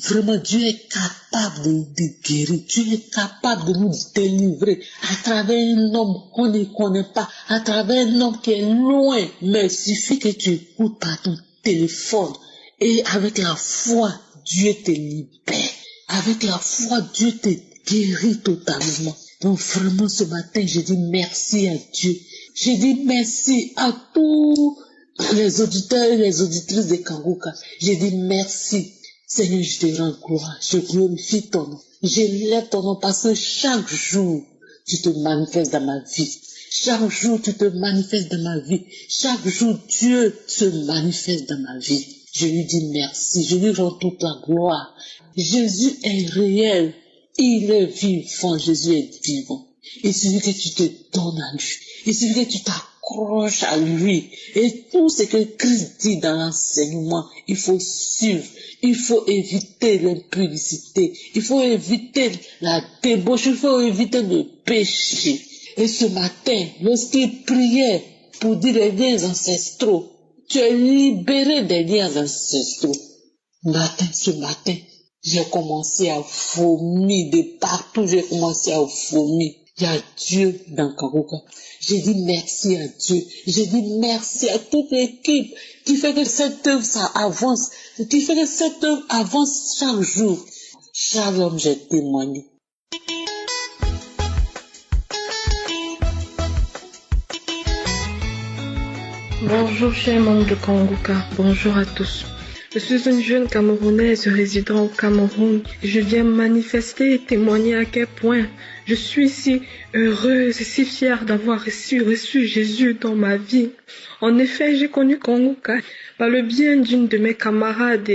Speaker 6: vraiment, Dieu est capable de guérir. Dieu est capable de nous délivrer à travers un homme qu'on ne connaît pas, à travers un homme qui est loin. Mais il suffit que tu écoutes par ton téléphone et avec la foi, Dieu te libère. Avec la foi, Dieu te guérit totalement. Donc vraiment ce matin, je dis merci à Dieu. Je dis merci à tous les auditeurs et les auditrices de Kanguka. Je dis merci. Seigneur, je te rends gloire. Je glorifie ton nom. Je lève ton nom parce que chaque jour, tu te manifestes dans ma vie. Chaque jour, tu te manifestes dans ma vie. Chaque jour, Dieu se manifeste dans ma vie. Je lui dis merci. Je lui rends toute la gloire. Jésus est réel. Il est vivant. Jésus est vivant. Il suffit que tu te donnes à lui. Il suffit que tu t'accroches à lui. Et tout ce que Christ dit dans l'enseignement, il faut suivre. Il faut éviter l'impudicité. Il faut éviter la débauche. Il faut éviter le péché. Et ce matin, lorsqu'il priait pour dire les liens ancestraux, tu es libéré des liens ancestraux. Ce matin, j'ai commencé à vomir de partout. J'ai commencé à vomir. Il y a Dieu dans Kanguka. J'ai dit merci à Dieu. J'ai dit merci à toute l'équipe qui fait que cette œuvre, ça avance. Qui fait que cette œuvre avance chaque jour. Shalom, j'ai témoigné.
Speaker 8: Bonjour chers membres de Kanguka, bonjour à tous. Je suis une jeune Camerounaise résidant au Cameroun. Je viens manifester et témoigner à quel point je suis si heureuse et si fière d'avoir reçu Jésus dans ma vie. En effet, j'ai connu Kanguka par le bien d'une de mes camarades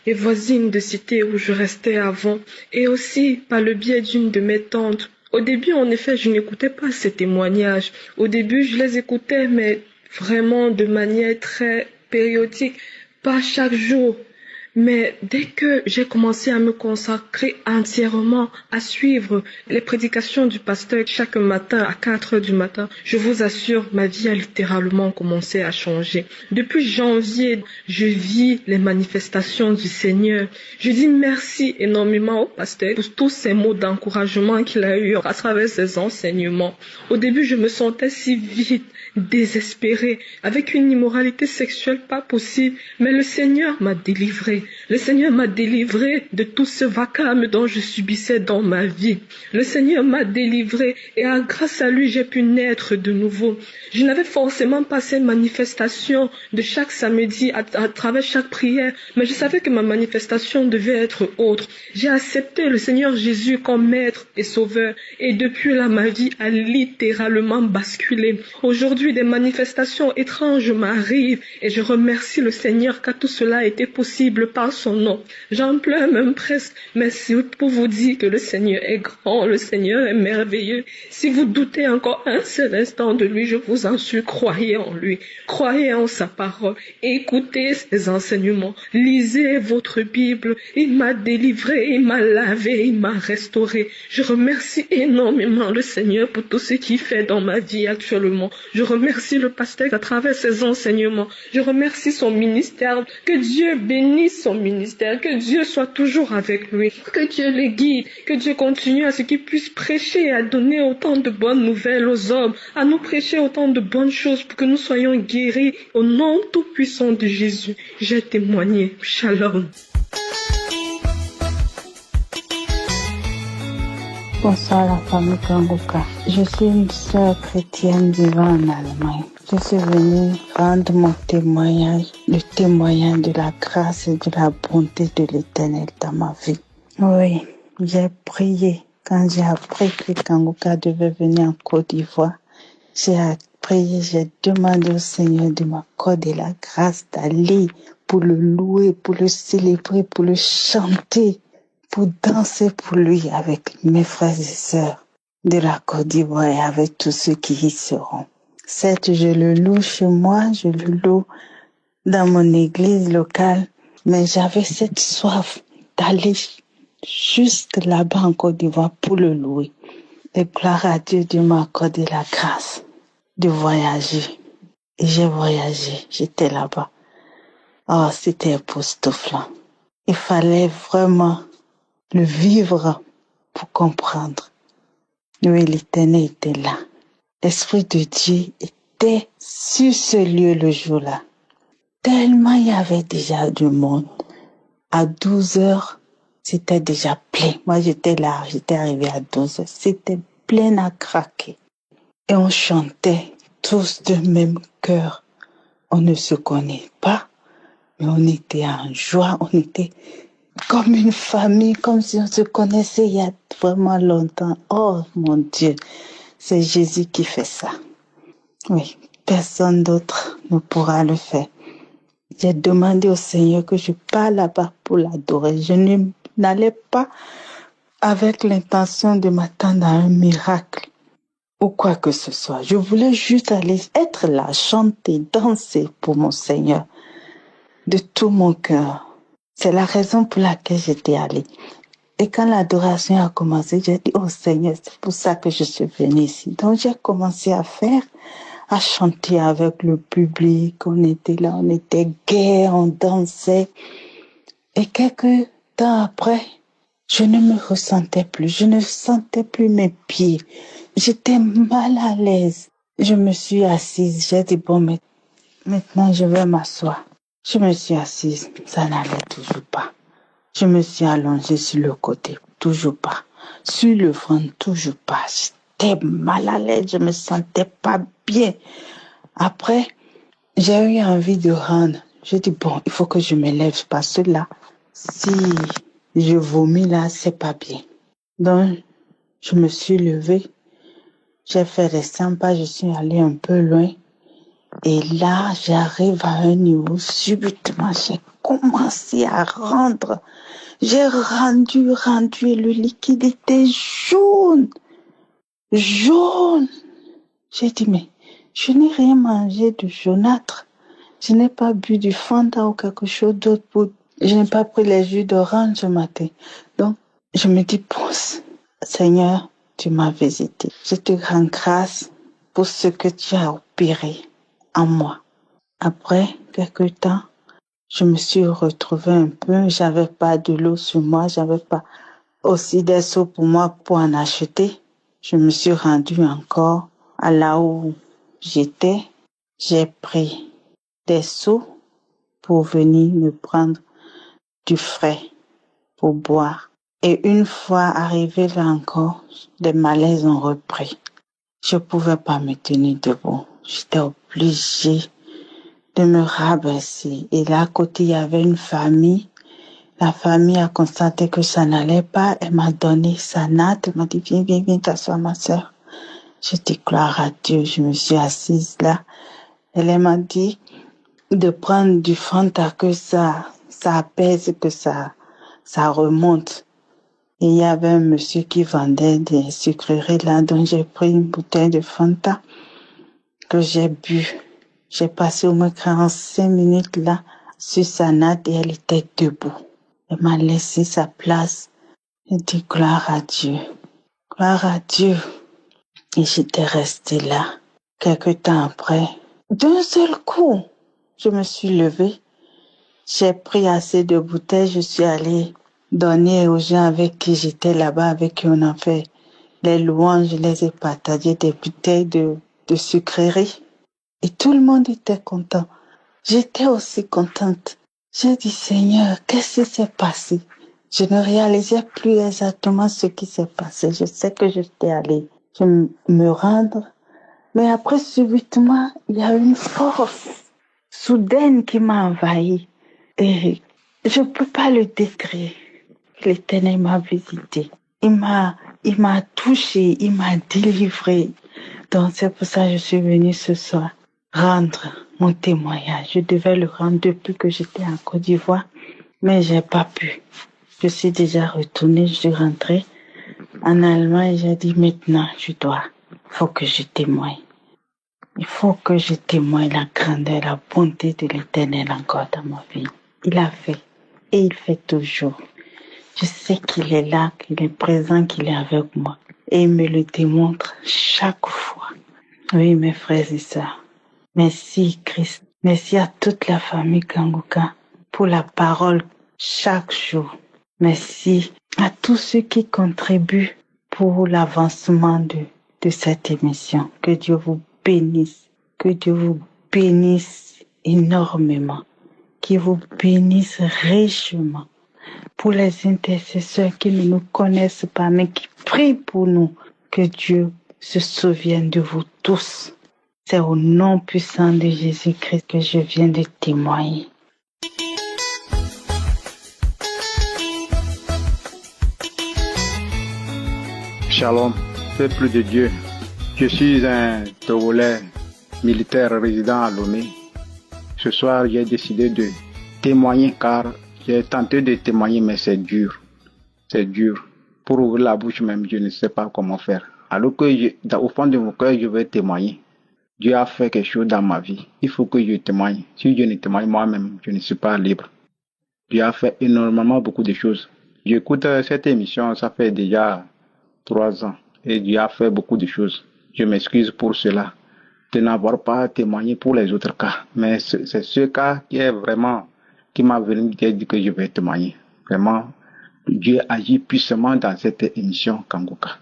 Speaker 8: et voisines de cité où je restais avant, et aussi par le biais d'une de mes tantes. Au début, en effet, je n'écoutais pas ces témoignages. Au début, je les écoutais, mais vraiment de manière très périodique, pas chaque jour. Mais dès que j'ai commencé à me consacrer entièrement à suivre les prédications du pasteur chaque matin à 4 heures du matin, je vous assure, ma vie a littéralement commencé à changer. Depuis janvier, je vis les manifestations du Seigneur. Je dis merci énormément au pasteur pour tous ces mots d'encouragement qu'il a eu à travers ses enseignements. Au début, je me sentais si vide, désespérée, avec une immoralité sexuelle pas possible, mais le Seigneur m'a délivrée. Le Seigneur m'a délivré de tout ce vacarme dont je subissais dans ma vie. Le Seigneur m'a délivré et grâce à lui, j'ai pu naître de nouveau. Je n'avais forcément pas ces manifestations de chaque samedi à travers chaque prière, mais je savais que ma manifestation devait être autre. J'ai accepté le Seigneur Jésus comme maître et sauveur et depuis là, ma vie a littéralement basculé. Aujourd'hui, des manifestations étranges m'arrivent et je remercie le Seigneur car tout cela a été possible par son nom. J'en pleure même presque, mais c'est pour vous dire que le Seigneur est grand, le Seigneur est merveilleux. Si vous doutez encore un seul instant de lui, je vous en supplie, croyez en lui, croyez en sa parole, écoutez ses enseignements, lisez votre Bible. Il m'a délivré, il m'a lavé, il m'a restauré. Je remercie énormément le Seigneur pour tout ce qu'il fait dans ma vie actuellement. Je remercie le pasteur à travers ses enseignements. Je remercie son ministère. Que Dieu bénisse son ministère. Que Dieu soit toujours avec lui. Que Dieu le guide. Que Dieu continue à ce qu'il puisse prêcher et à donner autant de bonnes nouvelles aux hommes. À nous prêcher autant de bonnes choses pour que nous soyons guéris au nom tout puissant de Jésus. J'ai témoigné. Shalom.
Speaker 9: Bonsoir la famille Kanguka. Je suis une sœur chrétienne vivant en Allemagne. Je suis venue rendre mon témoignage, le témoignage de la grâce et de la bonté de l'Éternel dans ma vie. Oui, j'ai prié. Quand j'ai appris que Kanguka devait venir en Côte d'Ivoire, j'ai prié, j'ai demandé au Seigneur de m'accorder la grâce d'aller pour le louer, pour le célébrer, pour le chanter, pour danser pour lui avec mes frères et sœurs de la Côte d'Ivoire et avec tous ceux qui y seront. Certes, je le loue chez moi, je le loue dans mon église locale, mais j'avais cette soif d'aller juste là-bas en Côte d'Ivoire pour le louer. Et gloire à Dieu, Dieu m'a accordé la grâce de voyager. Et j'ai voyagé, j'étais là-bas. Oh, c'était époustouflant. Il fallait vraiment le vivre pour comprendre. Oui, l'Éternel était là. L'Esprit de Dieu était sur ce lieu le jour-là. Tellement il y avait déjà du monde. À 12 heures, C'était déjà plein. Moi, j'étais là, j'étais arrivée à 12h. C'était plein à craquer. Et on chantait tous de même cœur. On ne se connaît pas, mais on était en joie. On était comme une famille, comme si on se connaissait il y a vraiment longtemps. Oh mon Dieu, c'est Jésus qui fait ça. Oui, personne d'autre ne pourra le faire. J'ai demandé au Seigneur que je parle là-bas pour l'adorer. Je n'allais pas avec l'intention de m'attendre à un miracle ou quoi que ce soit. Je voulais juste aller être là, chanter, danser pour mon Seigneur de tout mon cœur. C'est la raison pour laquelle j'étais allée. Et quand l'adoration a commencé, j'ai dit, oh Seigneur, c'est pour ça que je suis venue ici. Donc j'ai commencé à chanter avec le public. On était là, on était gai, on dansait. Et quelques temps après, je ne me ressentais plus. Je ne sentais plus mes pieds. J'étais mal à l'aise. Je me suis assise. J'ai dit, bon, maintenant je vais m'asseoir. Je me suis assise. Ça n'allait toujours pas. Je me suis allongée sur le côté. Toujours pas. Sur le front, toujours pas. J'étais mal à l'aise. Je me sentais pas bien. Après, j'ai eu envie de rendre. J'ai dit, bon, il faut que je me lève parce que là, si je vomis là, c'est pas bien. Donc, je me suis levée. J'ai fait les 100 pas, je suis allée un peu loin. Et là, j'arrive à un niveau, subitement, j'ai commencé à rendre. J'ai rendu, et le liquide était jaune. Jaune. J'ai dit, mais je n'ai rien mangé de jaunâtre. Je n'ai pas bu du Fanta ou quelque chose d'autre. Je n'ai pas pris les jus d'orange ce matin. Donc, je me dis, Seigneur, tu m'as visité. Je te rends grâce pour ce que tu as opéré en moi. Après quelques temps, je me suis retrouvée un peu. J'avais pas de l'eau sur moi. J'avais pas aussi des seaux pour moi pour en acheter. Je me suis rendue encore à là où j'étais. J'ai pris des seaux pour venir me prendre du frais pour boire. Et une fois arrivée là encore, les malaises ont repris. Je pouvais pas me tenir debout. J'étais obligée de me rabaisser. Et là, à côté, il y avait une famille. La famille a constaté que ça n'allait pas. Elle m'a donné sa natte. Elle m'a dit, viens, t'asseoir, ma sœur. J'ai dit, gloire à Dieu. Je me suis assise là. Elle m'a dit de prendre du Fanta, que ça apaise, que ça remonte. Et il y avait un monsieur qui vendait des sucreries là, donc j'ai pris une bouteille de Fanta que j'ai bu. J'ai passé au moins 45 minutes là sur sa natte et elle était debout. Elle m'a laissé sa place. J'ai dit gloire à Dieu. Gloire à Dieu. Et j'étais restée là. Quelque temps après, d'un seul coup, je me suis levée. J'ai pris assez de bouteilles. Je suis allée donner aux gens avec qui j'étais là-bas, avec qui on a fait les louanges. Je les ai partagées des bouteilles de sucreries. Et tout le monde était content. J'étais aussi contente. J'ai dit, Seigneur, qu'est-ce qui s'est passé? Je ne réalisais plus exactement ce qui s'est passé. Je sais que j'étais allée me rendre. Mais après, subitement, il y a une force soudaine qui m'a envahie. Et je ne peux pas le décrire. L'Éternel m'a visité. Il m'a touché, il m'a délivré. Donc c'est pour ça que je suis venue ce soir rendre mon témoignage. Je devais le rendre depuis que j'étais en Côte d'Ivoire, mais j'ai pas pu. Je suis déjà retournée, je suis rentrée en Allemagne. J'ai dit maintenant, faut que je témoigne. Il faut que je témoigne la grandeur, la bonté de l'Éternel encore dans ma vie. Il a fait et il fait toujours. Je sais qu'il est là, qu'il est présent, qu'il est avec moi. Et il me le démontre chaque fois. Oui, mes frères et sœurs. Merci Christ. Merci à toute la famille Kanguka pour la parole chaque jour. Merci à tous ceux qui contribuent pour l'avancement de cette émission. Que Dieu vous bénisse. Que Dieu vous bénisse énormément. Qu'il vous bénisse richement pour les intercesseurs qui ne nous connaissent pas, mais qui prient pour nous, que Dieu se souvienne de vous tous. C'est au nom puissant de Jésus-Christ que je viens de témoigner.
Speaker 5: Shalom, peuple de Dieu. Je suis un Togolais militaire résident à Lomé. Ce soir, j'ai décidé de témoigner car j'ai tenté de témoigner, mais c'est dur. C'est dur. Pour ouvrir la bouche même, je ne sais pas comment faire. Alors que au fond de mon cœur, je vais témoigner. Dieu a fait quelque chose dans ma vie. Il faut que je témoigne. Si je ne témoigne moi-même, je ne suis pas libre. Dieu a fait énormément beaucoup de choses. J'écoute cette émission, ça fait déjà 3 ans. Et Dieu a fait beaucoup de choses. Je m'excuse pour cela, de n'avoir pas témoigné pour les autres cas. Mais c'est ce cas qui m'a venu dire que je vais témoigner. Vraiment, Dieu agit puissamment dans cette émission Kanguka.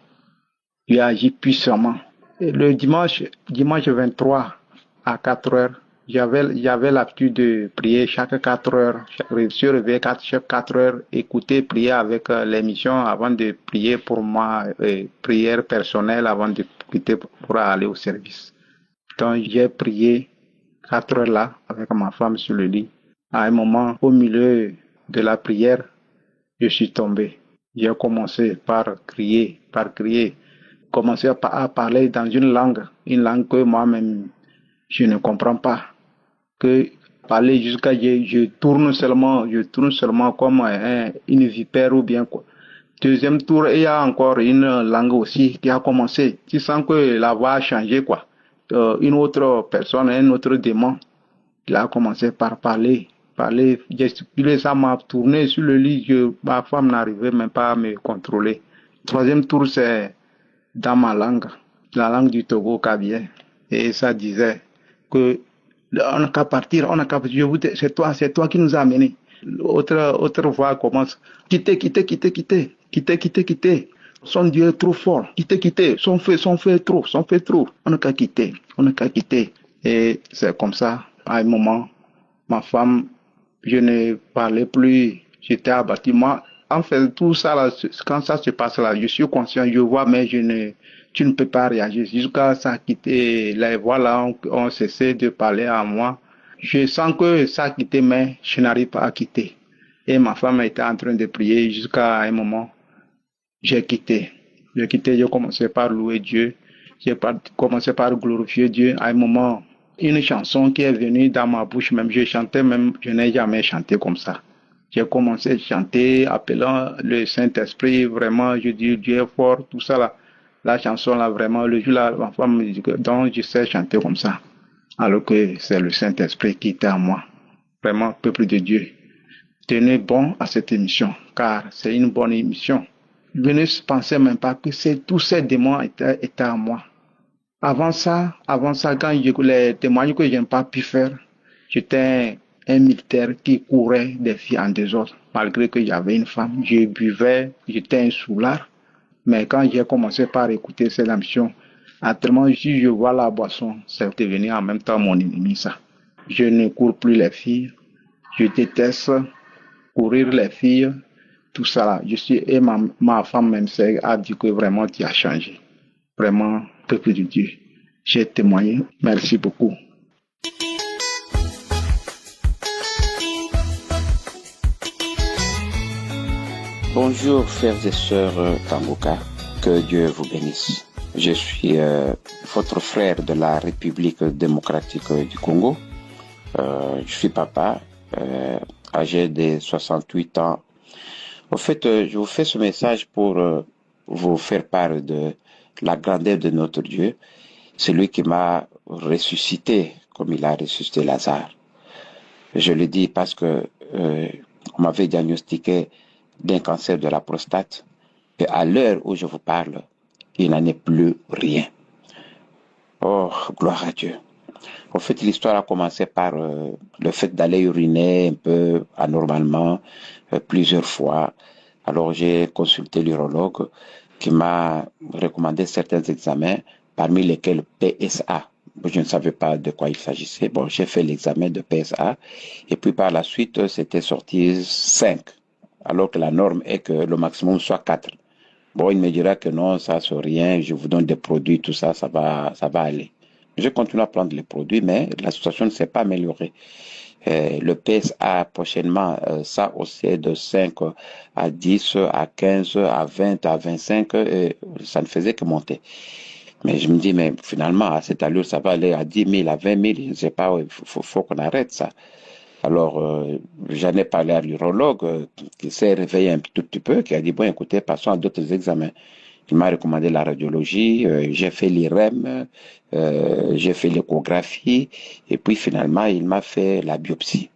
Speaker 5: Dieu agit puissamment. Et le dimanche 23 à 4 heures, j'avais l'habitude de prier chaque 4 heures. Je suis réveillé chaque 4 heures, écouter, prier avec l'émission avant de prier pour moi, prière personnelle avant de quitter pour aller au service. Donc j'ai prié 4 heures là avec ma femme sur le lit. À un moment, au milieu de la prière, je suis tombé. J'ai commencé par crier, commencé à parler dans une langue que moi-même je ne comprends pas. Que parler jusqu'à je tourne seulement comme une vipère ou bien quoi. Deuxième tour, il y a encore une langue aussi qui a commencé. Tu sens que la voix a changé quoi. Une autre personne, un autre démon, il a commencé par parler, gesticuler, ça m'a tourné sur le lit. Ma femme n'arrivait même pas à me contrôler. Troisième tour, c'est dans ma langue, la langue du Togo Kabien, et ça disait que on n'a qu'à partir, c'est toi qui nous a amenés. Autre voix commence, quittez. Son Dieu est trop fort, quittez, son feu est trop, on n'a qu'à quitter. Et c'est comme ça, à un moment, ma femme, je ne parlais plus, j'étais abattu. Moi, en fait, tout ça, là, quand ça se passe là, je suis conscient, je vois, mais tu ne peux pas réagir. Jusqu'à ça quitter, les voix là ont cessé de parler à moi. Je sens que ça a quitté, mais je n'arrive pas à quitter. Et ma femme était en train de prier jusqu'à un moment. J'ai quitté, j'ai commencé par louer Dieu. J'ai commencé par glorifier Dieu. À un moment, une chanson qui est venue dans ma bouche, même je n'ai jamais chanté comme ça. J'ai commencé à chanter, appelant le Saint-Esprit, vraiment, je dis Dieu est fort, tout ça là. La chanson là, vraiment, le jour là, ma femme me dit que donc je sais chanter comme ça. Alors que c'est le Saint-Esprit qui était en moi. Vraiment, peuple de Dieu, tenez bon à cette émission, car c'est une bonne émission. Je ne pensais même pas que tous ces démons étaient en moi. Avant ça, quand les témoignages que je n'ai pas pu faire, j'étais un militaire qui courait des filles en désordre. Malgré que j'avais une femme, je buvais, j'étais un soulard. Mais quand j'ai commencé par écouter cette émission, actuellement, si je vois la boisson, c'est devenu en même temps mon ennemi, ça. Je ne cours plus les filles. Je déteste courir les filles. Tout ça là. Et ma femme même a dit que vraiment tu as changé. Vraiment, peuple de Dieu. J'ai témoigné. Merci beaucoup.
Speaker 10: Bonjour frères et sœurs Kanguka, que Dieu vous bénisse. Je suis votre frère de la République démocratique du Congo. Je suis papa, âgé de 68 ans. En fait, je vous fais ce message pour vous faire part de la grandeur de notre Dieu, celui qui m'a ressuscité comme il a ressuscité Lazare. Je le dis parce que on m'avait diagnostiqué d'un cancer de la prostate, et à l'heure où je vous parle, il n'en est plus rien. Oh, gloire à Dieu. En fait, l'histoire a commencé par le fait d'aller uriner un peu anormalement plusieurs fois. Alors j'ai consulté l'urologue qui m'a recommandé certains examens, parmi lesquels PSA. Je ne savais pas de quoi il s'agissait. Bon, j'ai fait l'examen de PSA et puis par la suite, c'était sorti 5. alors que la norme est que le maximum soit 4. Bon, il me dira que non, ça c'est rien, je vous donne des produits, tout ça, ça va aller. Je continue à prendre les produits, mais la situation ne s'est pas améliorée. Le PSA prochainement, ça aussi de 5 à 10, à 15, à 20, à 25, ça ne faisait que monter. Mais je me dis, mais finalement, à cette allure, ça va aller à 10 000, à 20 000, je ne sais pas, il faut qu'on arrête ça. Alors, j'en ai parlé à l'urologue qui s'est réveillé un tout petit peu, qui a dit, bon, écoutez, passons à d'autres examens. Il m'a recommandé la radiologie, j'ai fait l'IRM, j'ai fait l'échographie, et puis finalement, il m'a fait la biopsie.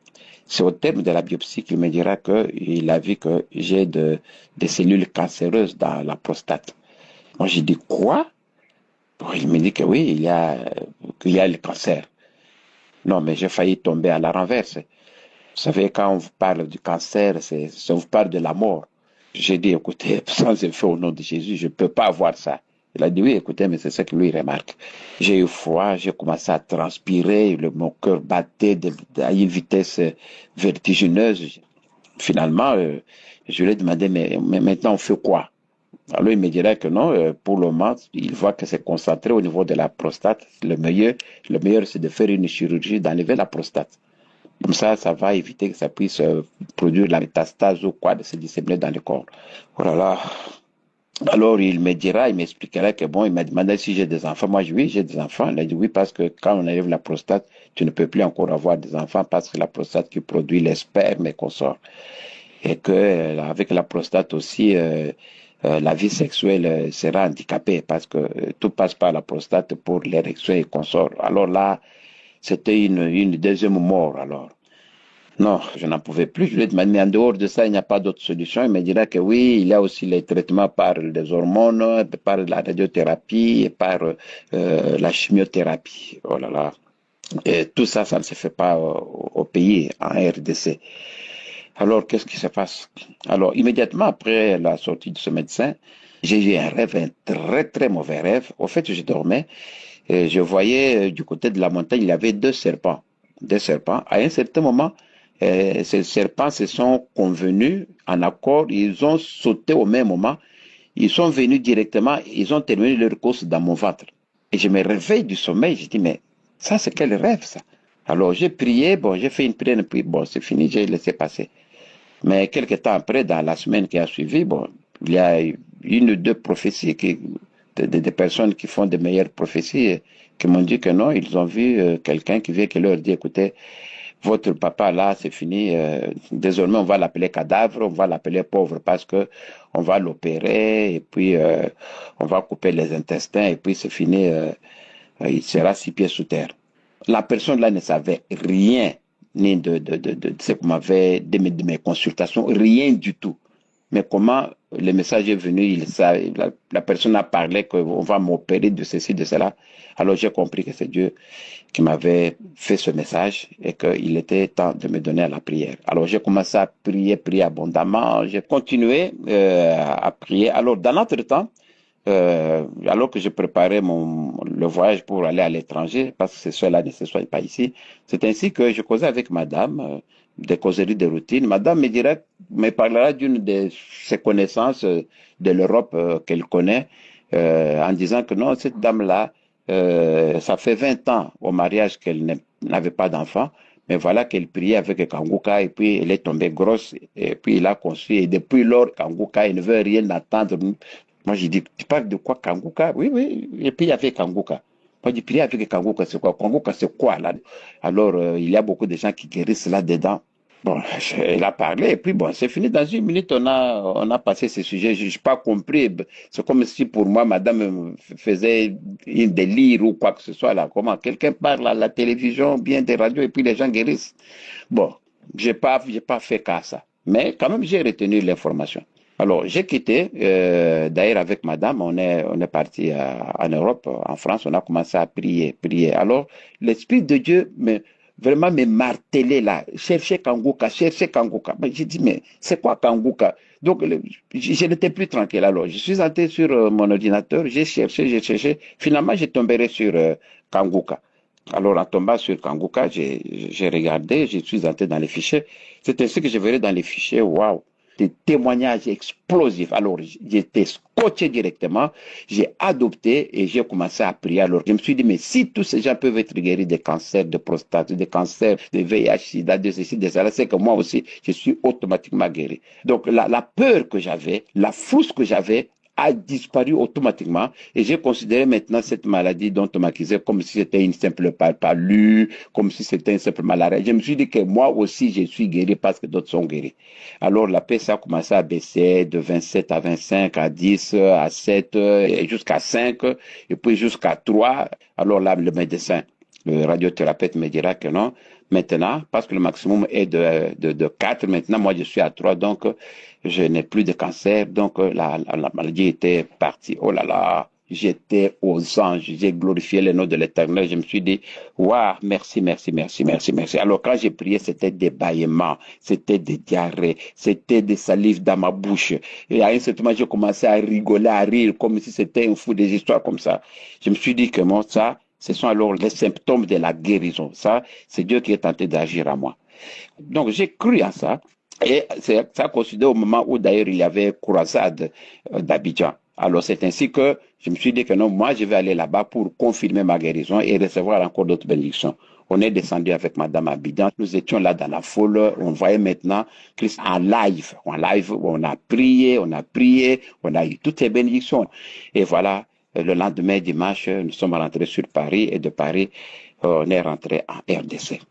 Speaker 10: C'est au terme de la biopsie qu'il me dira qu'il a vu que j'ai des cellules cancéreuses dans la prostate. Moi, j'ai dit, quoi? Bon, il me dit que oui, qu'il y a le cancer. Non, mais j'ai failli tomber à la renverse. Vous savez, quand on vous parle du cancer, on vous parle de la mort. J'ai dit, écoutez, sans effet au nom de Jésus, je ne peux pas avoir ça. Il a dit, oui, écoutez, mais c'est ça que lui remarque. J'ai eu froid, j'ai commencé à transpirer, mon cœur battait à une vitesse vertigineuse. Finalement, je lui ai demandé, mais maintenant on fait quoi? Alors il me dirait que non, pour le moment, il voit que c'est concentré au niveau de la prostate. Le meilleur c'est de faire une chirurgie, d'enlever la prostate. Comme ça va éviter que ça puisse produire la métastase ou quoi, de se disséminer dans le corps. Oh là là. Alors il m'expliquera que bon, il m'a demandé si j'ai des enfants. Moi, oui, j'ai des enfants. Il a dit oui, parce que quand on enlève la prostate, tu ne peux plus encore avoir des enfants parce que la prostate qui produit les spermes et consorts. Et que avec la prostate aussi, la vie sexuelle sera handicapée parce que tout passe par la prostate pour l'érection et consorts. Alors là, c'était une deuxième mort alors. Non, je n'en pouvais plus. Je lui ai demandé, mais en dehors de ça, il n'y a pas d'autre solution. Il me dira que oui, il y a aussi les traitements par les hormones, par la radiothérapie et par la chimiothérapie. Oh là là. Et tout ça, ça ne se fait pas au pays, en RDC. Alors, qu'est-ce qui se passe? Alors, immédiatement après la sortie de ce médecin, j'ai eu un rêve, un très très mauvais rêve. Au fait, je dormais et je voyais du côté de la montagne, il y avait deux serpents. À un certain moment, ces serpents se sont convenus en accord, ils ont sauté au même moment, ils sont venus directement, ils ont terminé leur course dans mon ventre. Et je me réveille du sommeil, je dis, mais ça c'est quel rêve ça? Alors j'ai prié, bon, j'ai fait une prière, puis bon, c'est fini, j'ai laissé passer. Mais quelques temps après, dans la semaine qui a suivi, bon, il y a une ou deux prophéties, des personnes qui font de meilleures prophéties, qui m'ont dit que non, ils ont vu quelqu'un qui vient, qui leur dit, écoutez, votre papa là, c'est fini, désormais on va l'appeler cadavre, on va l'appeler pauvre parce que on va l'opérer et puis on va couper les intestins et puis c'est fini, il sera 6 pieds sous terre. La personne là ne savait rien, ni de ce qu'on m'avait, de mes consultations, rien du tout. Mais comment le message est venu, la personne a parlé qu'on va m'opérer de ceci, de cela. Alors j'ai compris que c'est Dieu qui m'avait fait ce message et qu'il était temps de me donner à la prière. Alors j'ai commencé à prier abondamment. J'ai continué à prier. Alors dans notre temps, alors que je préparais le voyage pour aller à l'étranger, parce que cela ne se soit pas ici, c'est ainsi que je causais avec madame, des causeries de routine. Madame me parlera d'une de ses connaissances de l'Europe qu'elle connaît, en disant que non, cette dame-là, ça fait 20 ans au mariage qu'elle n'avait pas d'enfant, mais voilà qu'elle priait avec Kanguka et puis elle est tombée grosse et puis il a conçu et depuis lors Kanguka, il ne veut rien attendre. Moi, j'ai dit, tu parles de quoi, Kanguka? Oui, et puis il y avait Kanguka. Moi, j'ai prié avec Kanguka, c'est quoi? Kanguka, c'est quoi, là? Alors, il y a beaucoup de gens qui guérissent là-dedans. Bon, elle a parlé, et puis bon, c'est fini. Dans une minute, on a passé ce sujet. Je n'ai pas compris. C'est comme si pour moi, madame faisait un délire ou quoi que ce soit, là. Comment? Quelqu'un parle à la télévision, bien des radios, et puis les gens guérissent. Bon, j'ai pas fait qu'à ça. Mais quand même, j'ai retenu l'information. Alors, j'ai quitté, d'ailleurs avec madame, on est parti en Europe, en France, on a commencé à prier. Alors, l'Esprit de Dieu vraiment me martelait là, chercher Kanguka. J'ai dit, mais c'est quoi Kanguka? Donc, je n'étais plus tranquille. Alors, je suis entré sur mon ordinateur, j'ai cherché. Finalement, j'ai tombé sur Kanguka. Alors, en tombant sur Kanguka, j'ai regardé, je suis entré dans les fichiers. C'est ainsi que je verrai dans les fichiers, waouh. des témoignages explosifs. Alors, j'étais scotché directement, j'ai adopté et j'ai commencé à prier. Alors, je me suis dit, mais si tous ces gens peuvent être guéris des cancers de prostate, des cancers de VIH, SIDA, de ceci, de cela, c'est que moi aussi, je suis automatiquement guéri. Donc, la peur que j'avais, la frousse que j'avais, a disparu automatiquement et j'ai considéré maintenant cette maladie dont on m'accusait comme si c'était une simple palu, comme si c'était une simple malaria. Je me suis dit que moi aussi je suis guéri parce que d'autres sont guéris. Alors la paix ça a commencé à baisser de 27 à 25, à 10, à 7, et jusqu'à 5 et puis jusqu'à 3. Alors là le médecin, le radiothérapeute me dira que non. Maintenant, parce que le maximum est de 4, maintenant moi je suis à 3, donc je n'ai plus de cancer, donc la maladie était partie. Oh là là, j'étais aux anges, j'ai glorifié le nom de l'Éternel, je me suis dit, waouh, merci. Alors quand j'ai prié, c'était des bâillements, c'était des diarrhées, c'était des salives dans ma bouche. Et à un certain moment, j'ai commencé à rigoler, à rire, comme si c'était un fou des histoires comme ça. Je me suis dit que moi, ça, ce sont alors les symptômes de la guérison. Ça, c'est Dieu qui est tenté d'agir à moi. Donc, j'ai cru à ça. Et ça coïncidait au moment où d'ailleurs il y avait croisade d'Abidjan. Alors, c'est ainsi que je me suis dit que non, moi, je vais aller là-bas pour confirmer ma guérison et recevoir encore d'autres bénédictions. On est descendu avec Madame Abidjan. Nous étions là dans la foule. On voyait maintenant Christ en live. On a prié, on a eu toutes ces bénédictions. Et voilà. Le lendemain, dimanche, nous sommes rentrés sur Paris et de Paris, on est rentré en RDC.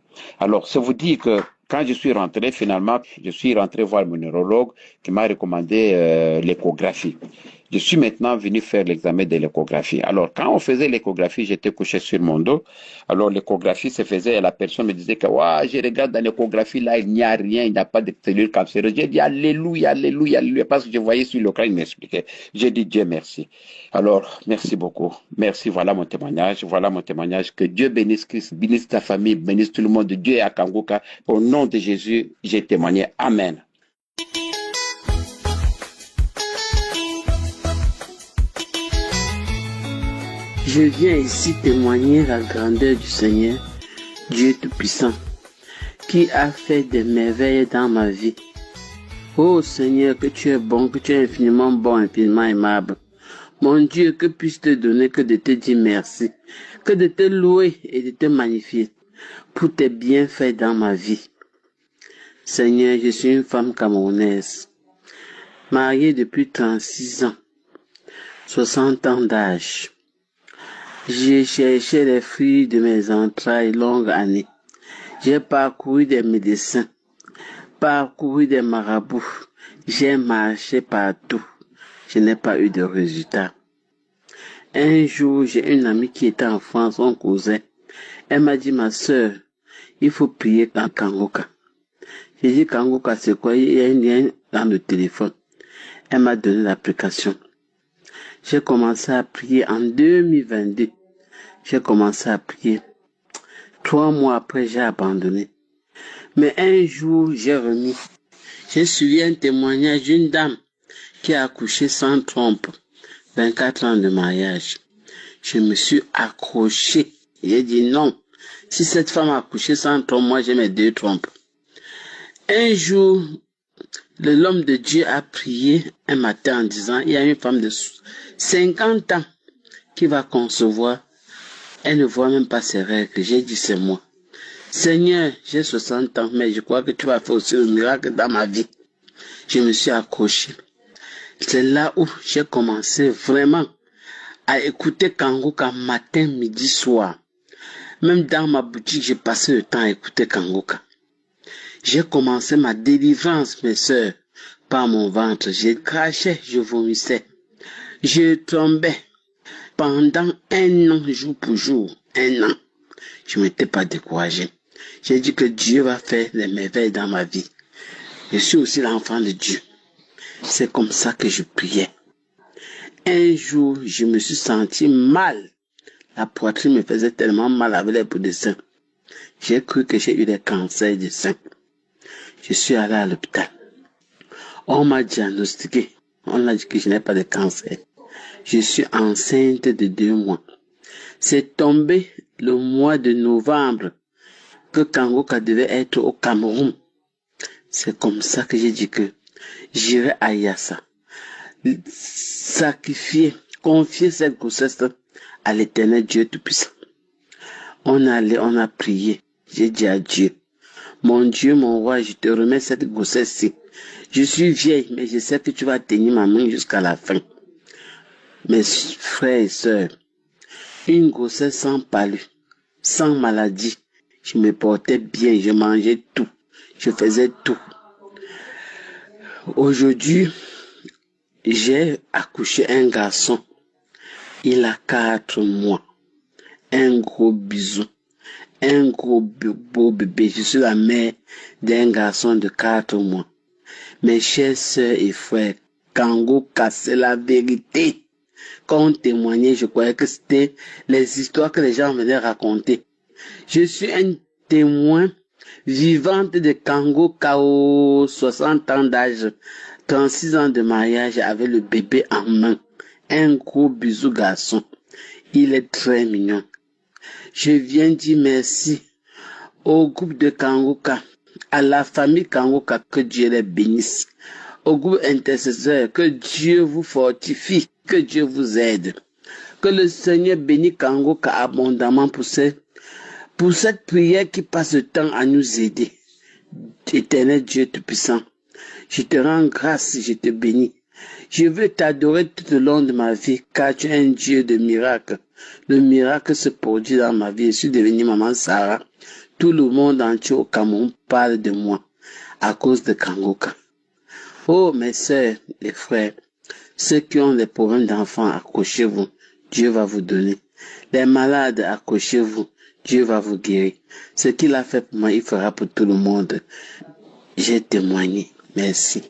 Speaker 10: Alors, ça vous dit que quand je suis rentré, finalement, je suis rentré voir mon neurologue qui m'a recommandé l'échographie. Je suis maintenant venu faire l'examen de l'échographie. Alors, quand on faisait l'échographie, j'étais couché sur mon dos. Alors, l'échographie se faisait et la personne me disait que, ouais, je regarde dans l'échographie, là, il n'y a rien, il n'y a pas de cellules cancéreuses. J'ai dit, alléluia, parce que je voyais sur l'écran, il m'expliquait. J'ai dit, Dieu merci. Alors, merci beaucoup. Merci, voilà mon témoignage. Que Dieu bénisse Christ, bénisse ta famille, bénisse tout le monde. Dieu est à Kangoka. Au nom de Jésus, j'ai témoigné. Amen.
Speaker 6: Je viens ici témoigner la grandeur du Seigneur, Dieu Tout-Puissant, qui a fait des merveilles dans ma vie. Oh Seigneur, que tu es bon, que tu es infiniment bon, infiniment aimable. Mon Dieu, que puis-je te donner que de te dire merci, que de te louer et de te magnifier pour tes bienfaits dans ma vie. Seigneur, je suis une femme camerounaise, mariée depuis 36 ans, 60 ans d'âge. J'ai cherché les fruits de mes entrailles longues années. J'ai parcouru des médecins, parcouru des marabouts. J'ai marché partout. Je n'ai pas eu de résultat. Un jour, j'ai une amie qui était en France, son cousin. Elle m'a dit, ma sœur, il faut prier en Kangoka. J'ai dit, Kangoka, c'est quoi? Il y a un lien dans le téléphone. Elle m'a donné l'application. J'ai commencé à prier en 2022. J'ai commencé à prier. 3 mois après, j'ai abandonné. Mais un jour, j'ai suivi un témoignage d'une dame qui a accouché sans trompe. 24 ans de mariage. Je me suis accroché. J'ai dit non. Si cette femme a accouché sans trompe, moi j'ai mes 2 trompes. Un jour, l'homme de Dieu a prié un matin en disant, il y a une femme de 50 ans qui va concevoir. Elle ne voit même pas ses règles. J'ai dit, c'est moi. Seigneur, j'ai 60 ans, mais je crois que tu vas faire aussi un miracle dans ma vie. Je me suis accroché. C'est là où j'ai commencé vraiment à écouter Kangoka matin, midi, soir. Même dans ma boutique, j'ai passé le temps à écouter Kangoka. J'ai commencé ma délivrance, mes sœurs, par mon ventre. Je crachais, je vomissais. Je tombais. Pendant 1 an, jour pour jour, 1 an, je ne m'étais pas découragé. J'ai dit que Dieu va faire des merveilles dans ma vie. Je suis aussi l'enfant de Dieu. C'est comme ça que je priais. Un jour, je me suis senti mal. La poitrine me faisait tellement mal avec les bouts de sein. J'ai cru que j'ai eu des cancers du sein. Je suis allé à l'hôpital. On m'a diagnostiqué. On a dit que je n'ai pas de cancer. Je suis enceinte de 2 mois. C'est tombé le mois de novembre que Kangoka devait être au Cameroun. C'est comme ça que j'ai dit que j'irai à Yassa, sacrifier, confier cette grossesse à l'Éternel Dieu Tout-Puissant. On a prié. J'ai dit à Dieu, mon Dieu, mon roi, je te remets cette grossesse-ci. Je suis vieille, mais je sais que tu vas tenir ma main jusqu'à la fin. Mes frères et sœurs, une grossesse sans palu, sans maladie. Je me portais bien, je mangeais tout, je faisais tout. Aujourd'hui, j'ai accouché un garçon. Il a 4 mois. Un gros bisou. Un gros beau bébé. Je suis la mère d'un garçon de 4 mois. Mes chers sœurs et frères, Kangoka, c'est la vérité. Quand on témoignait, je croyais que c'était les histoires que les gens venaient raconter. Je suis un témoin vivante de Kangoka aux 60 ans d'âge, 36 ans de mariage avec le bébé en main. Un gros bisou garçon. Il est très mignon. Je viens dire merci au groupe de Kangoka, à la famille Kangoka, que Dieu les bénisse. Au groupe intercesseur, que Dieu vous fortifie, que Dieu vous aide. Que le Seigneur bénisse Kangoka abondamment pour cette prière qui passe le temps à nous aider. Éternel Dieu Tout-Puissant, je te rends grâce, je te bénis. Je veux t'adorer tout au long de ma vie, car tu es un Dieu de miracles. Le miracle se produit dans ma vie. Je suis devenue maman Sarah. Tout le monde entier au Cameroun parle de moi à cause de Kangoka. Oh, mes sœurs, les frères, ceux qui ont des problèmes d'enfants, accrochez-vous. Dieu va vous donner. Les malades, accrochez-vous. Dieu va vous guérir. Ce qu'il a fait pour moi, il fera pour tout le monde. J'ai témoigné. Merci.